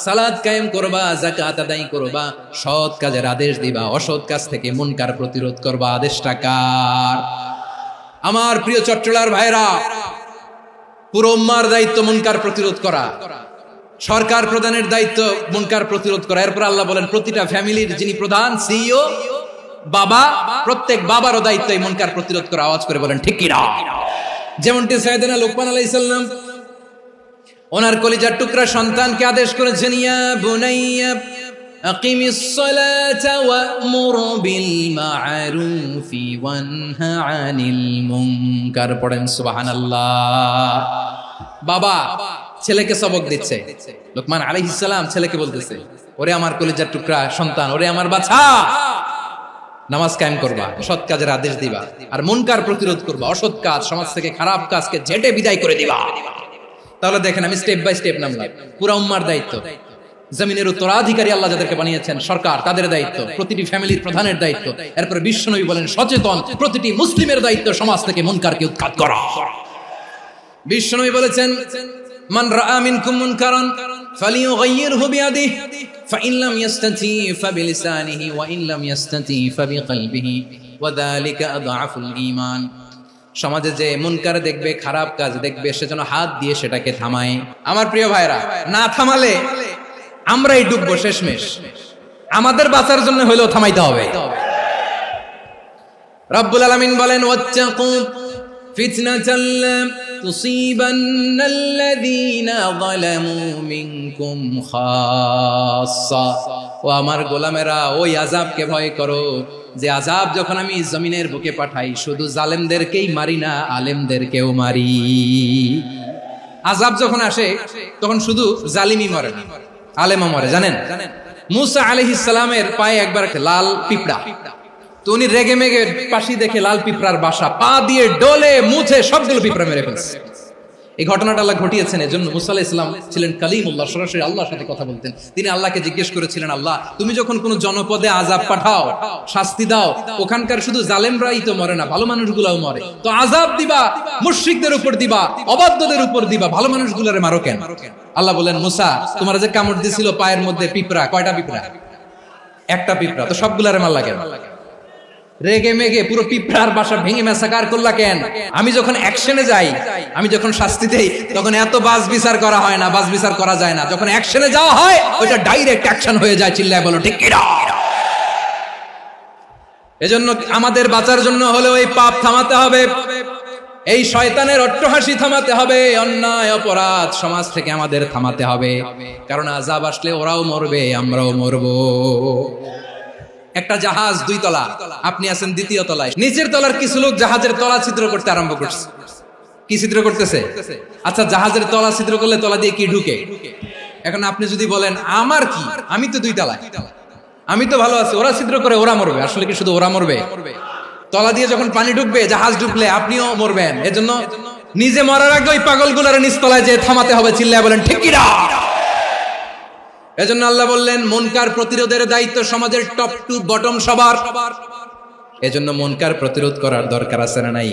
সালাত কায়েম করবা, যাকাত আদায় করবা, সৎ কাজের আদেশ দিবা, অসৎ কাজ থেকে মুনকার প্রতিরোধ করবা। আদেশটা কার? আমার প্রিয় চট্টলার ভাইরা, পুরো উম্মার দায়িত্ব মুনকার প্রতিরোধ করা, সরকার প্রধানের দায়িত্ব মুনকার প্রতিরোধ করা। এরপর আল্লাহ বলেন প্রতিটা ফ্যামিলির যিনি প্রধান সিইও বাবা, প্রত্যেক বাবারও দায়িত্ব এই মুনকার প্রতিরোধ করা। আওয়াজ করে বলেন ঠিক কি না? যেমনটি সাইয়েদনা লোকমান আলাইহিস সালাম ওনার কলিজার টুকরা সন্তানকে আদেশ করেছেন, ইয়া বুনাইয়া আকিমিস সালাতা ওয়া'মুর বিল মা'রুফি ওয়ানহা আনিল মুনকার। পড়েন সুবহানাল্লাহ। বাবা ছেলেকে সবক দিচ্ছে, লোকমান আলাইহিস সালাম ছেলেকে বলতেছে, ওরে আমার কলিজার টুকরা সন্তান, ওরে আমার বাছা, নামাজ কায়েম করবা, সৎ কাজের আদেশ দিবা, আর মুনকার প্রতিরোধ করবা, অসৎ কাজ, সমাজ থেকে খারাপ কাজকে ঝেঁটে বিদায় করে দিবা। তাহলে দেখেন আমি স্টেপ বাই স্টেপ নামলাম। পুরা উম্মার দায়িত্ব, জমিনের উত্তরাধিকারী আল্লাহ যাদেরকে বানিয়েছেন সরকার, তাদের দায়িত্ব, প্রতিটি ফ্যামিলির প্রধানের দায়িত্ব। এরপর বিশ্বনবী বলেন সচেতন প্রতিটি মুসলিমের দায়িত্ব সমাজ থেকে মুনকারকে উৎখাত করা। বিশ্বনবী বলেছেন মান রাআ মিনকুম মুনকারান ফালিয়ুগাইয়িরহু বিয়াদিহি ফাইন লাম ইয়াস্তাতি ফাবিলিসানিহি ওয়া ইন লাম ইয়াস্তাতি ফাবিকলবিহি ওয়া যালিকা আযআফুল ঈমান। সমাজে যে মুনকার দেখবে, খারাপ কাজ দেখবে, সেজন্য হাত দিয়ে সেটাকে থামায়। আমার প্রিয় ভাইরা, না থামালে আমরাই ডুববো শেষমেশ। আমাদের বাঁচার জন্য হলেও থামাইতে হবে। রব্বুল আলামিন বলেন ওয়াত্তাকু ফিতনাতাল লা তুসিবান্নাল্লাযীনা যালামু মিনকুম খাসসা। ও আমার গোলামেরা, ওই আযাবকে ভয় করো যে আযাব যখন আমি জমিনের বুকে পাঠাই শুধু জালেমদেরকেই মারি না, আলেমদেরকেও মারি। আযাব যখন আসে তখন শুধু জালিমই মরে না, আলেমও মরে। জানেন মুসা আলাইহিস সালামের পায়ে একবার লাল পিঁপড়া, তো উনি রেগে মেগে পাশি দেখে লাল পিঁপড়ার বাসা, পা দিয়ে ডলে মুছে সবগুলো পিঁপড়া মেরে ফেলছে। এই ঘটনাটা আল্লাহ ঘটিয়েছেন এজন্য মুসা আলাইহিস সালাম ছিলেন কালিমুল্লাহ, সরাসরি আল্লাহর সাথে কথা বলতেন। তিনি আল্লাহকে জিজ্ঞেস করেছিলেন, আল্লাহ তুমি যখন কোন জনপদে আযাব পাঠাও, শাস্তি দাও, ওখানকার শুধু জালেমরাই তো মরে না, ভালো মানুষগুলাও মরে, তো আযাব দিবা মুশরিকদের উপর দিবা, অবাধ্যদের উপর দিবা, ভালো মানুষগুলোরে মারো কেন? আল্লাহ বলেন মুসা তোমার যে কামড় দিছিল পায়ের মধ্যে পিঁপড়া, কয়টা পিঁপড়া? একটা পিঁপড়া, তো সবগুলারে মারলা কেন? রেগে মেগে পুরো পিঁপড়ার বাসা ভেঙে মেসাকার করলা কেন? আমি যখন অ্যাকশনে যাই, আমি যখন শাস্তি দেই, তখন এত বাস বিচার করা হয় না, বাস বিচার করা যায় না। যখন অ্যাকশনে যাওয়া হয় ওইটা ডাইরেক্ট অ্যাকশন হয়ে যায়। চিল্লায় বলো ঠিক কি না? এজন্য আমাদের বাঁচার জন্য হলেও এই পাপ থামাতে হবে, এই শয়তানের অট্টহাসি থামাতে হবে, অন্যায় অপরাধ সমাজ থেকে আমাদের থামাতে হবে। কারণ আযাব আসলে ওরাও মরবে, আমরাও মরবো। একটা জাহাজ 2 তলা, আপনি আছেন 2য় তলায়, নিচের তলার কিছু লোক জাহাজের তলা ছিদ্র করতে আরম্ভ করছে। কি ছিদ্র করতেছে? আচ্ছা জাহাজের তলা ছিদ্র করলে তলা দিয়ে কি ঢুকে? এখন আপনি যদি বলেন আমার কি, আমি তো 2 তলায়, আমি তো ভালো আছি, ওরা ছিদ্র করে ওরা মরবে। আসলে কি শুধু ওরা মরবে? তলা দিয়ে যখন পানি ঢুকবে, জাহাজ ঢুকলে আপনিও মরবেন। এজন্য নিজে মরার আগে ওই পাগলগুলোর নিচ তলায় যে থামাতে হবে। চিল্লায় বলেন ঠিক কি না? এজন্য আল্লাহ বললেন মুনকার প্রতিরোধের দায়িত্ব সমাজের টপ টু বটম সবার। এজন্য মুনকার প্রতিরোধ করার দরকার আছে না নাই?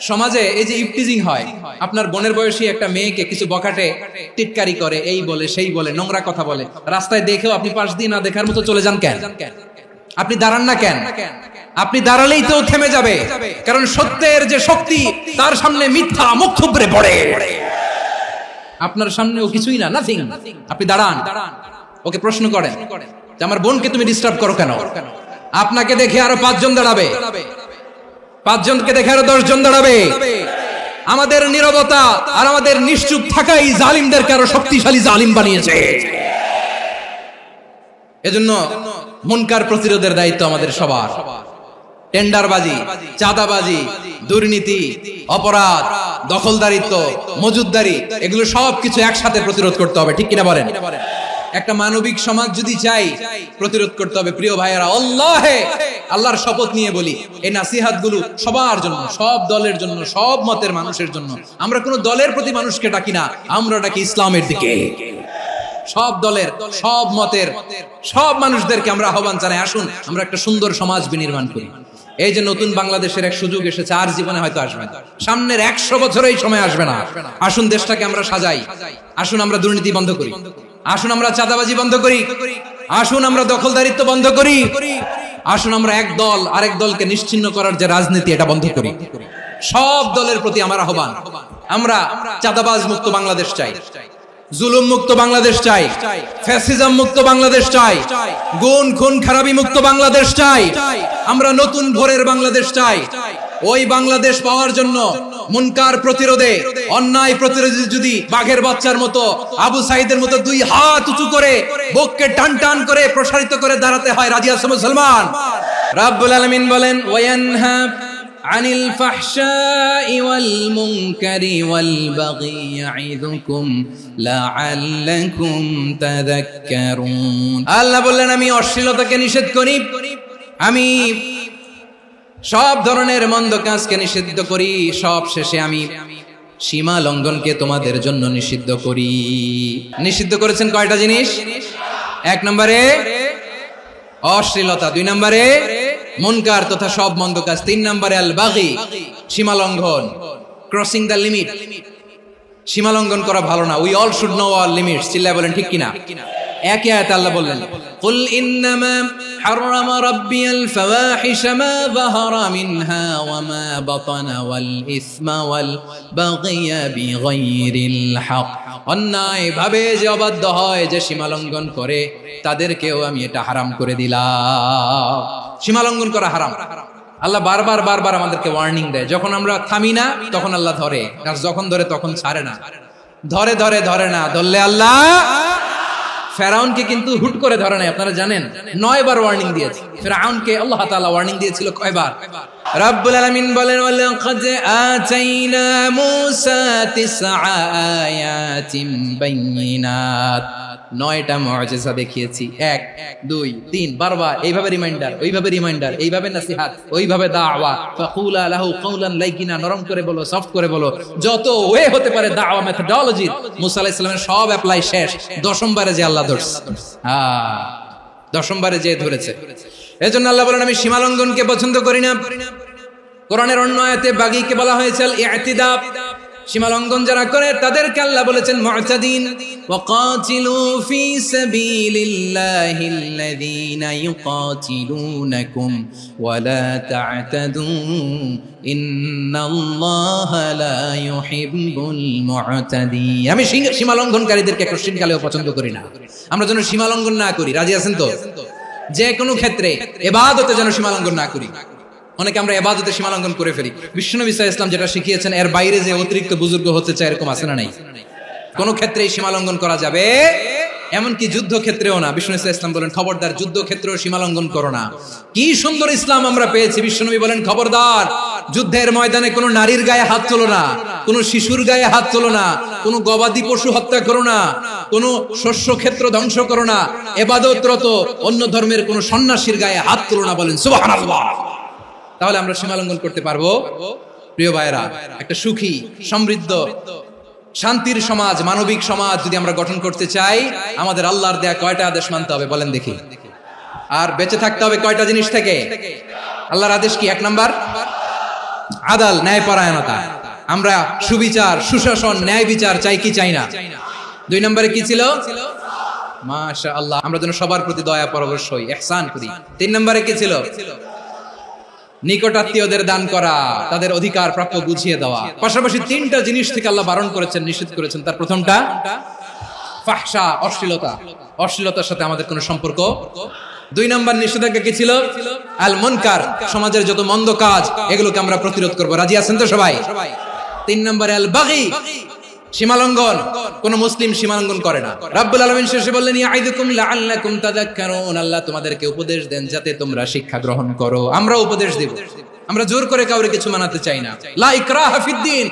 সমাজে এই যে ইফটিজিং হয়, আপনার বোনের বয়সী একটা মেয়েকে কিছু বখাটে টিটকারি করে, এই বলে সেই বলে, নোংরা কথা বলে, রাস্তায় দেখেও আপনি পাশ দিয়ে না দেখার মতো চলে যান কেন? আপনি দাঁড়ান না কেন? আপনি দাঁড়ালেই তো থেমে যাবে, কারণ সত্যের যে শক্তি তার সামনে মিথ্যা মুখ থুবড়ে পড়ে। আপনার সামনে ও কিছুই না, নাথিং। আপনি দাঁড়ান, ওকে প্রশ্ন করেন যে আমার বোনকে তুমি ডিস্টার্ব করো কেন? আপনাকে দেখে আরো 5 জন দাঁড়াবে, 5 জনকে দেখে আরো 10 জন দাঁড়াবে। আমাদের নীরবতা আর আমাদের নিশ্চুপ থাকাই জালিমদেরকে আরো শক্তিশালী জালিম বানিয়েছে। এজন্য মুনকার প্রতিরোধের দায়িত্ব আমাদের সবার। টেন্ডারবাজি, চাঁদাবাজি, দুর্নীতি, অপরাধ, দখলদারিত্ব, মজুদদারি, এগুলো সবকিছু একসাথে প্রতিরোধ করতে হবে, ঠিক কিনা বলেন? একটা মানবিক সমাজ যদি চাই, প্রতিরোধ করতে হবে। প্রিয় ভাইয়েরা, আল্লাহর শপথ নিয়ে বলি, এই নাসিহাত গুলো সবার জন্য, সব দলের জন্য, সব মতের মানুষের জন্য। আমরা কোনো দলের প্রতি মানুষকে ডাকি না, আমরা ডাকি ইসলামের দিকে। সব দলের, সব মতের, সব মানুষদেরকে আমরা আহ্বান জানাই, আসুন আমরা একটা সুন্দর সমাজ বিনির্মাণ করি। এই যে নতুন বাংলাদেশের এক সুযোগ এসেছে, আর জীবনে হয়তো আসবে না, সামনের 100 বছর এই সময় আসবে না। আসুন দেশটাকে আমরা সাজাই, আসুন আমরা দুর্নীতি বন্ধ করি, আসুন আমরা চাঁদাবাজি বন্ধ করি, আসুন আমরা দখলদারিত্ব বন্ধ করি, আসুন আমরা এক দল আরেক দলকে নিশ্চিহ্ন করার যে রাজনীতি, এটা বন্ধ করি। সব দলের প্রতি আমার আহ্বান, আমরা চাঁদাবাজ মুক্ত বাংলাদেশ চাই, জুলুম মুক্ত বাংলাদেশ চাই, ফ্যাসিজম মুক্ত বাংলাদেশ চাই, গুণ খুন খারাপি মুক্ত বাংলাদেশ চাই, আমরা নতুন ভোরের বাংলাদেশ চাই। ওই বাংলাদেশ পাওয়ার জন্য মুনকার প্রতিরোধে, অন্যায় প্রতিরোধে যদি বাঘের বাচ্চার মতো, আবু সাইদের মতো 2 হাত উঁচু করে, বুককে টান টান করে প্রসারিত করে দাঁড়াতে হয়, রাজি আছো মুসলমান? রাব্বুল আলামিন বলেন, ওয়ায়ানহা আনিল ফাহশাই ওয়াল মুনকারি ওয়াল বাগি ইয়াইযুকুম লাআল্লাকুম তাযাক্কারুন। আল্লাহ বললেন, আমি অশ্লীলতাকে নিষেধ করি, আমি সব ধরনের মন্দ কাজকে নিষিদ্ধ করি, সব শেষে আমি সীমা লঙ্ঘনকে তোমাদের জন্য নিষিদ্ধ করি। নিষিদ্ধ করেছেন কয়টা জিনিস? 1 নম্বরে অশ্লীলতা, 2 নম্বরে মুনকার তথা সব মন্দ কাজ, 3 নম্বরে আল বাগি, সীমা লঙ্ঘন, ক্রসিং দ্য লিমিট। সীমা লঙ্ঘন করা ভালো না। We all should know our limits. চিল্লায় বলেন ঠিক কিনা? একই আয়াতে আল্লাহ বললেন, কুল ইন্নামা হারামা রাব্বিয়াল ফাওয়াহিশা মা যাহারা মিনহা ওয়া মা বাতানা ওয়াল ইসমা ওয়াল বাগিয়া বিগাইরিল হক। অন্যায় ভাবে যে অবাধ্য হয়, যে সীমা লঙ্ঘন করে, তাদেরকেও আমি এটা হারাম করে দিলাম। সীমা লঙ্ঘন করা হারাম। আল্লাহ বারবার বারবার আমাদেরকে ওয়ার্নিং দেয়। যখন আমরা থামি না, তখন আল্লাহ ধরে, আর যখন ধরে তখন ছাড়ে না। ধরে ধরে ধরে না, ধরলে আল্লাহ। ফেরাউনকে কিন্তু হুট করে ধরে নাই, আপনারা জানেন, 9 বার ওয়ার্নিং দিয়েছে। ফেরাউনকে আল্লাহ তাআলা ওয়ার্নিং দিয়েছিল কয়বার? রাব্বুল আলামিন বলেন, ওয়ালাকাদ আতাইনা মূসা 9 আয়াতিন বাইয়িনাত। 9টা মুআজিজা দেখিয়েছি, 1 2 3 বারবার এইভাবে রিমাইন্ডার, ওইভাবে রিমাইন্ডার, এইভাবে নসিহত, ওইভাবে দাওয়া। ফাকুলা লাহু কাওলান লাইকিনা, নরম করে বলো, সফট করে বলো, যত ওয়ে হতে পারে দাওয়া মেথডোলজি। মুসা আলাইহিস সালামের সব অ্যাপ্লাই শেষ, 10ম বারে যে আল্লাহ ধরছে। 10ম বারে যে ধরেছে। এজন্য আল্লাহ বলেন, আমি সীমা লঙ্ঘনকে পছন্দ করি না। কোরআনের অন্য আয়াতে বাগীকে বলা হয়েছে আল ইতিদা, সীমা লঙ্ঘন যারা করে তাদেরকে আল্লাহ বলেছেন মুতাদিন। ওয়াকাতিলু ফি সাবিলিল্লাহিল্লাযীনা ইউকাতিলুনাকুম ওয়া লা তা'তাদু ইন্নাল্লাহা লা ইউহিব্বুল মুতাদিন। আমি সীমা লঙ্ঘনকারীদেরকে কোশ্চিনকালেও পছন্দ করি না। আমরা যেন সীমা লঙ্ঘন না করি, রাজি আছেন তো? যে কোনো ক্ষেত্রে ইবাদতে যেন সীমা লঙ্ঘন না করি। অনেকে আমরা ইবাদতে সীমা লঙ্ঘন করে ফেলি। বিশ্বনবী সাল্লাল্লাহু আলাইহি ওয়াসাল্লাম যেটা শিখিয়েছেন, এর বাইরে যে অতিরিক্ত বুজুর্গ হতে চায়, এরকম আছে না নাই? কোন ক্ষেত্রেই সীমা লঙ্ঘন করা যাবে, এমনকি যুদ্ধ ক্ষেত্রেও না। বিশ্বনবী সাল্লাল্লাহু আলাইহি ওয়াসাল্লাম বলেন, খবরদার যুদ্ধ ক্ষেত্রেও সীমা লঙ্ঘন করো না। কি সুন্দর ইসলাম আমরা পেয়েছি। বিশ্বনবী বলেন, খবরদার যুদ্ধের ময়দানে কোনো নারীর গায়ে হাত তোলো না, কোনো শিশুর গায়ে হাত তোলো না, কোনো গবাদি পশু হত্যা করো না, কোনো শস্য ক্ষেত্র ধ্বংস করো না, ইবাদতরত অন্য ধর্মের কোনো সন্ন্যাসীর গায়ে হাত তোলো না। বলেন সুবহানাল্লাহ। তাহলে আমরা সীমা লঙ্ঘন করতে পারবো? প্রিয় ভাইরা, একটা সুখী, সমৃদ্ধ, শান্তির সমাজ, মানবিক সমাজ যদি আমরা গঠন করতে চাই, আমাদের আল্লাহর দেয়া কয়টা আদেশ মানতে হবে বলেন দেখি? আর বেঁচে থাকতে হবে কয়টা জিনিস থেকে? আল্লাহর আদেশ কি? 1 নাম্বার আদাল, ন্যায়পরায়ণতা। আমরা সুবিচার, সুশাসন, ন্যায় বিচার চাই কি চাই না? 2 নম্বরে কি ছিল? মাশাআল্লাহ, আমরা যেন সবার প্রতি দয়া পরবশ হই, ইহসান করি। 3 নম্বরে কি ছিল? নিকটাত্মীয়দের দান করা, তাদের অধিকার প্রাপ্য বুঝিয়ে দেওয়া। পাশাপাশি 3টা জিনিস থেকে আল্লাহ বারণ করেছেন, নিষেধ করেছেন। তার প্রথমটা ফাহশা, অশ্লীলতা। অশ্লীলতার সাথে আমাদের কোনো সম্পর্ক। 2 নম্বর নিষেধাজ্ঞা কি ছিল? আল মুনকার, সমাজের যত মন্দ কাজ, এগুলোকে আমরা প্রতিরোধ করব। রাজি আছেন তো সবাই? 3 নম্বরে আল বাগী, সীমালঙ্ঘন, কোন মুসলিম সীমালঙ্ঘন করে না। রাব্বুল আলামিন শেষে বললেন ইয়াইদুকুম লাআল্লাকুম তাযাক্কারুন, আল্লাহ তোমাদেরকে উপদেশ দেন যাতে তোমরা শিক্ষা গ্রহণ করো। আমরা উপদেশ দেব, আমরা জোর করে কাউকে কিছু মানাতে চাই না। লা ইকরাহা ফিদ্দিন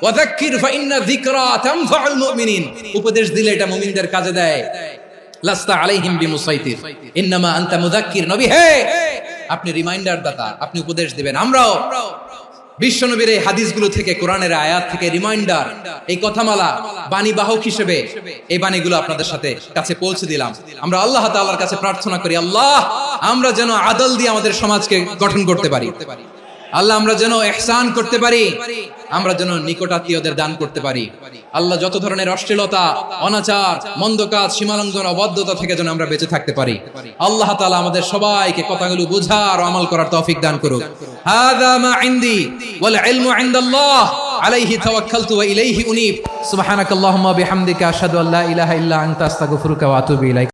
ওয়া যাক্কির ফাইন্না যিকরা তানফাউল মুমিনিন, উপদেশ দিলে এটা মুমিনদের কাজে দেয়। লাস্তা আলাইহিম বিমুসাইতির ইন্নামা আনতা মুযাক্কির, নবী হে আপনি রিমাইন্ডার দাতা, আপনি উপদেশ দিবেন। আমরাও বিশ্বনবীর এই হাদিসগুলো থেকে, কোরআনের আয়াত থেকে রিমাইন্ডার, এই কথামালা বাণী বাহক হিসেবে এই বাণীগুলো আপনাদের সাথে কাছে পৌঁছে দিলাম। আমরা আল্লাহ তাআলার কাছে প্রার্থনা করি, আল্লাহ আমরা যেন আদল দিয়ে আমাদের সমাজকে গঠন করতে পারি। আল্লাহ আমরা যেন ইহসান করতে পারি, আমরা যেন নিকটাত্মীয়দের দান করতে পারি। আল্লাহ যত ধরনের অশ্লীলতা, অনাচার, মন্দ কাজ, সীমালঙ্ঘন, অবাধ্যতা থেকে যেন আমরা বেঁচে থাকতে পারি। আল্লাহ তাআলা আমাদের সবাইকে কথাগুলো বুঝার ও আমল করার তৌফিক দান করুক। হাযা মা ইনদি ওয়াল ইলমু ইনদাল্লাহ আলাইহি তাওয়াক্কালতু ওয়া ইলাইহি উনীব। সুবহানাকাল্লাহুম্মা বিহামদিকা আশহাদু আল্লা ইলাহা ইল্লা আনতা আস্তাগফিরুকা ওয়া আতুবু ইলাইক।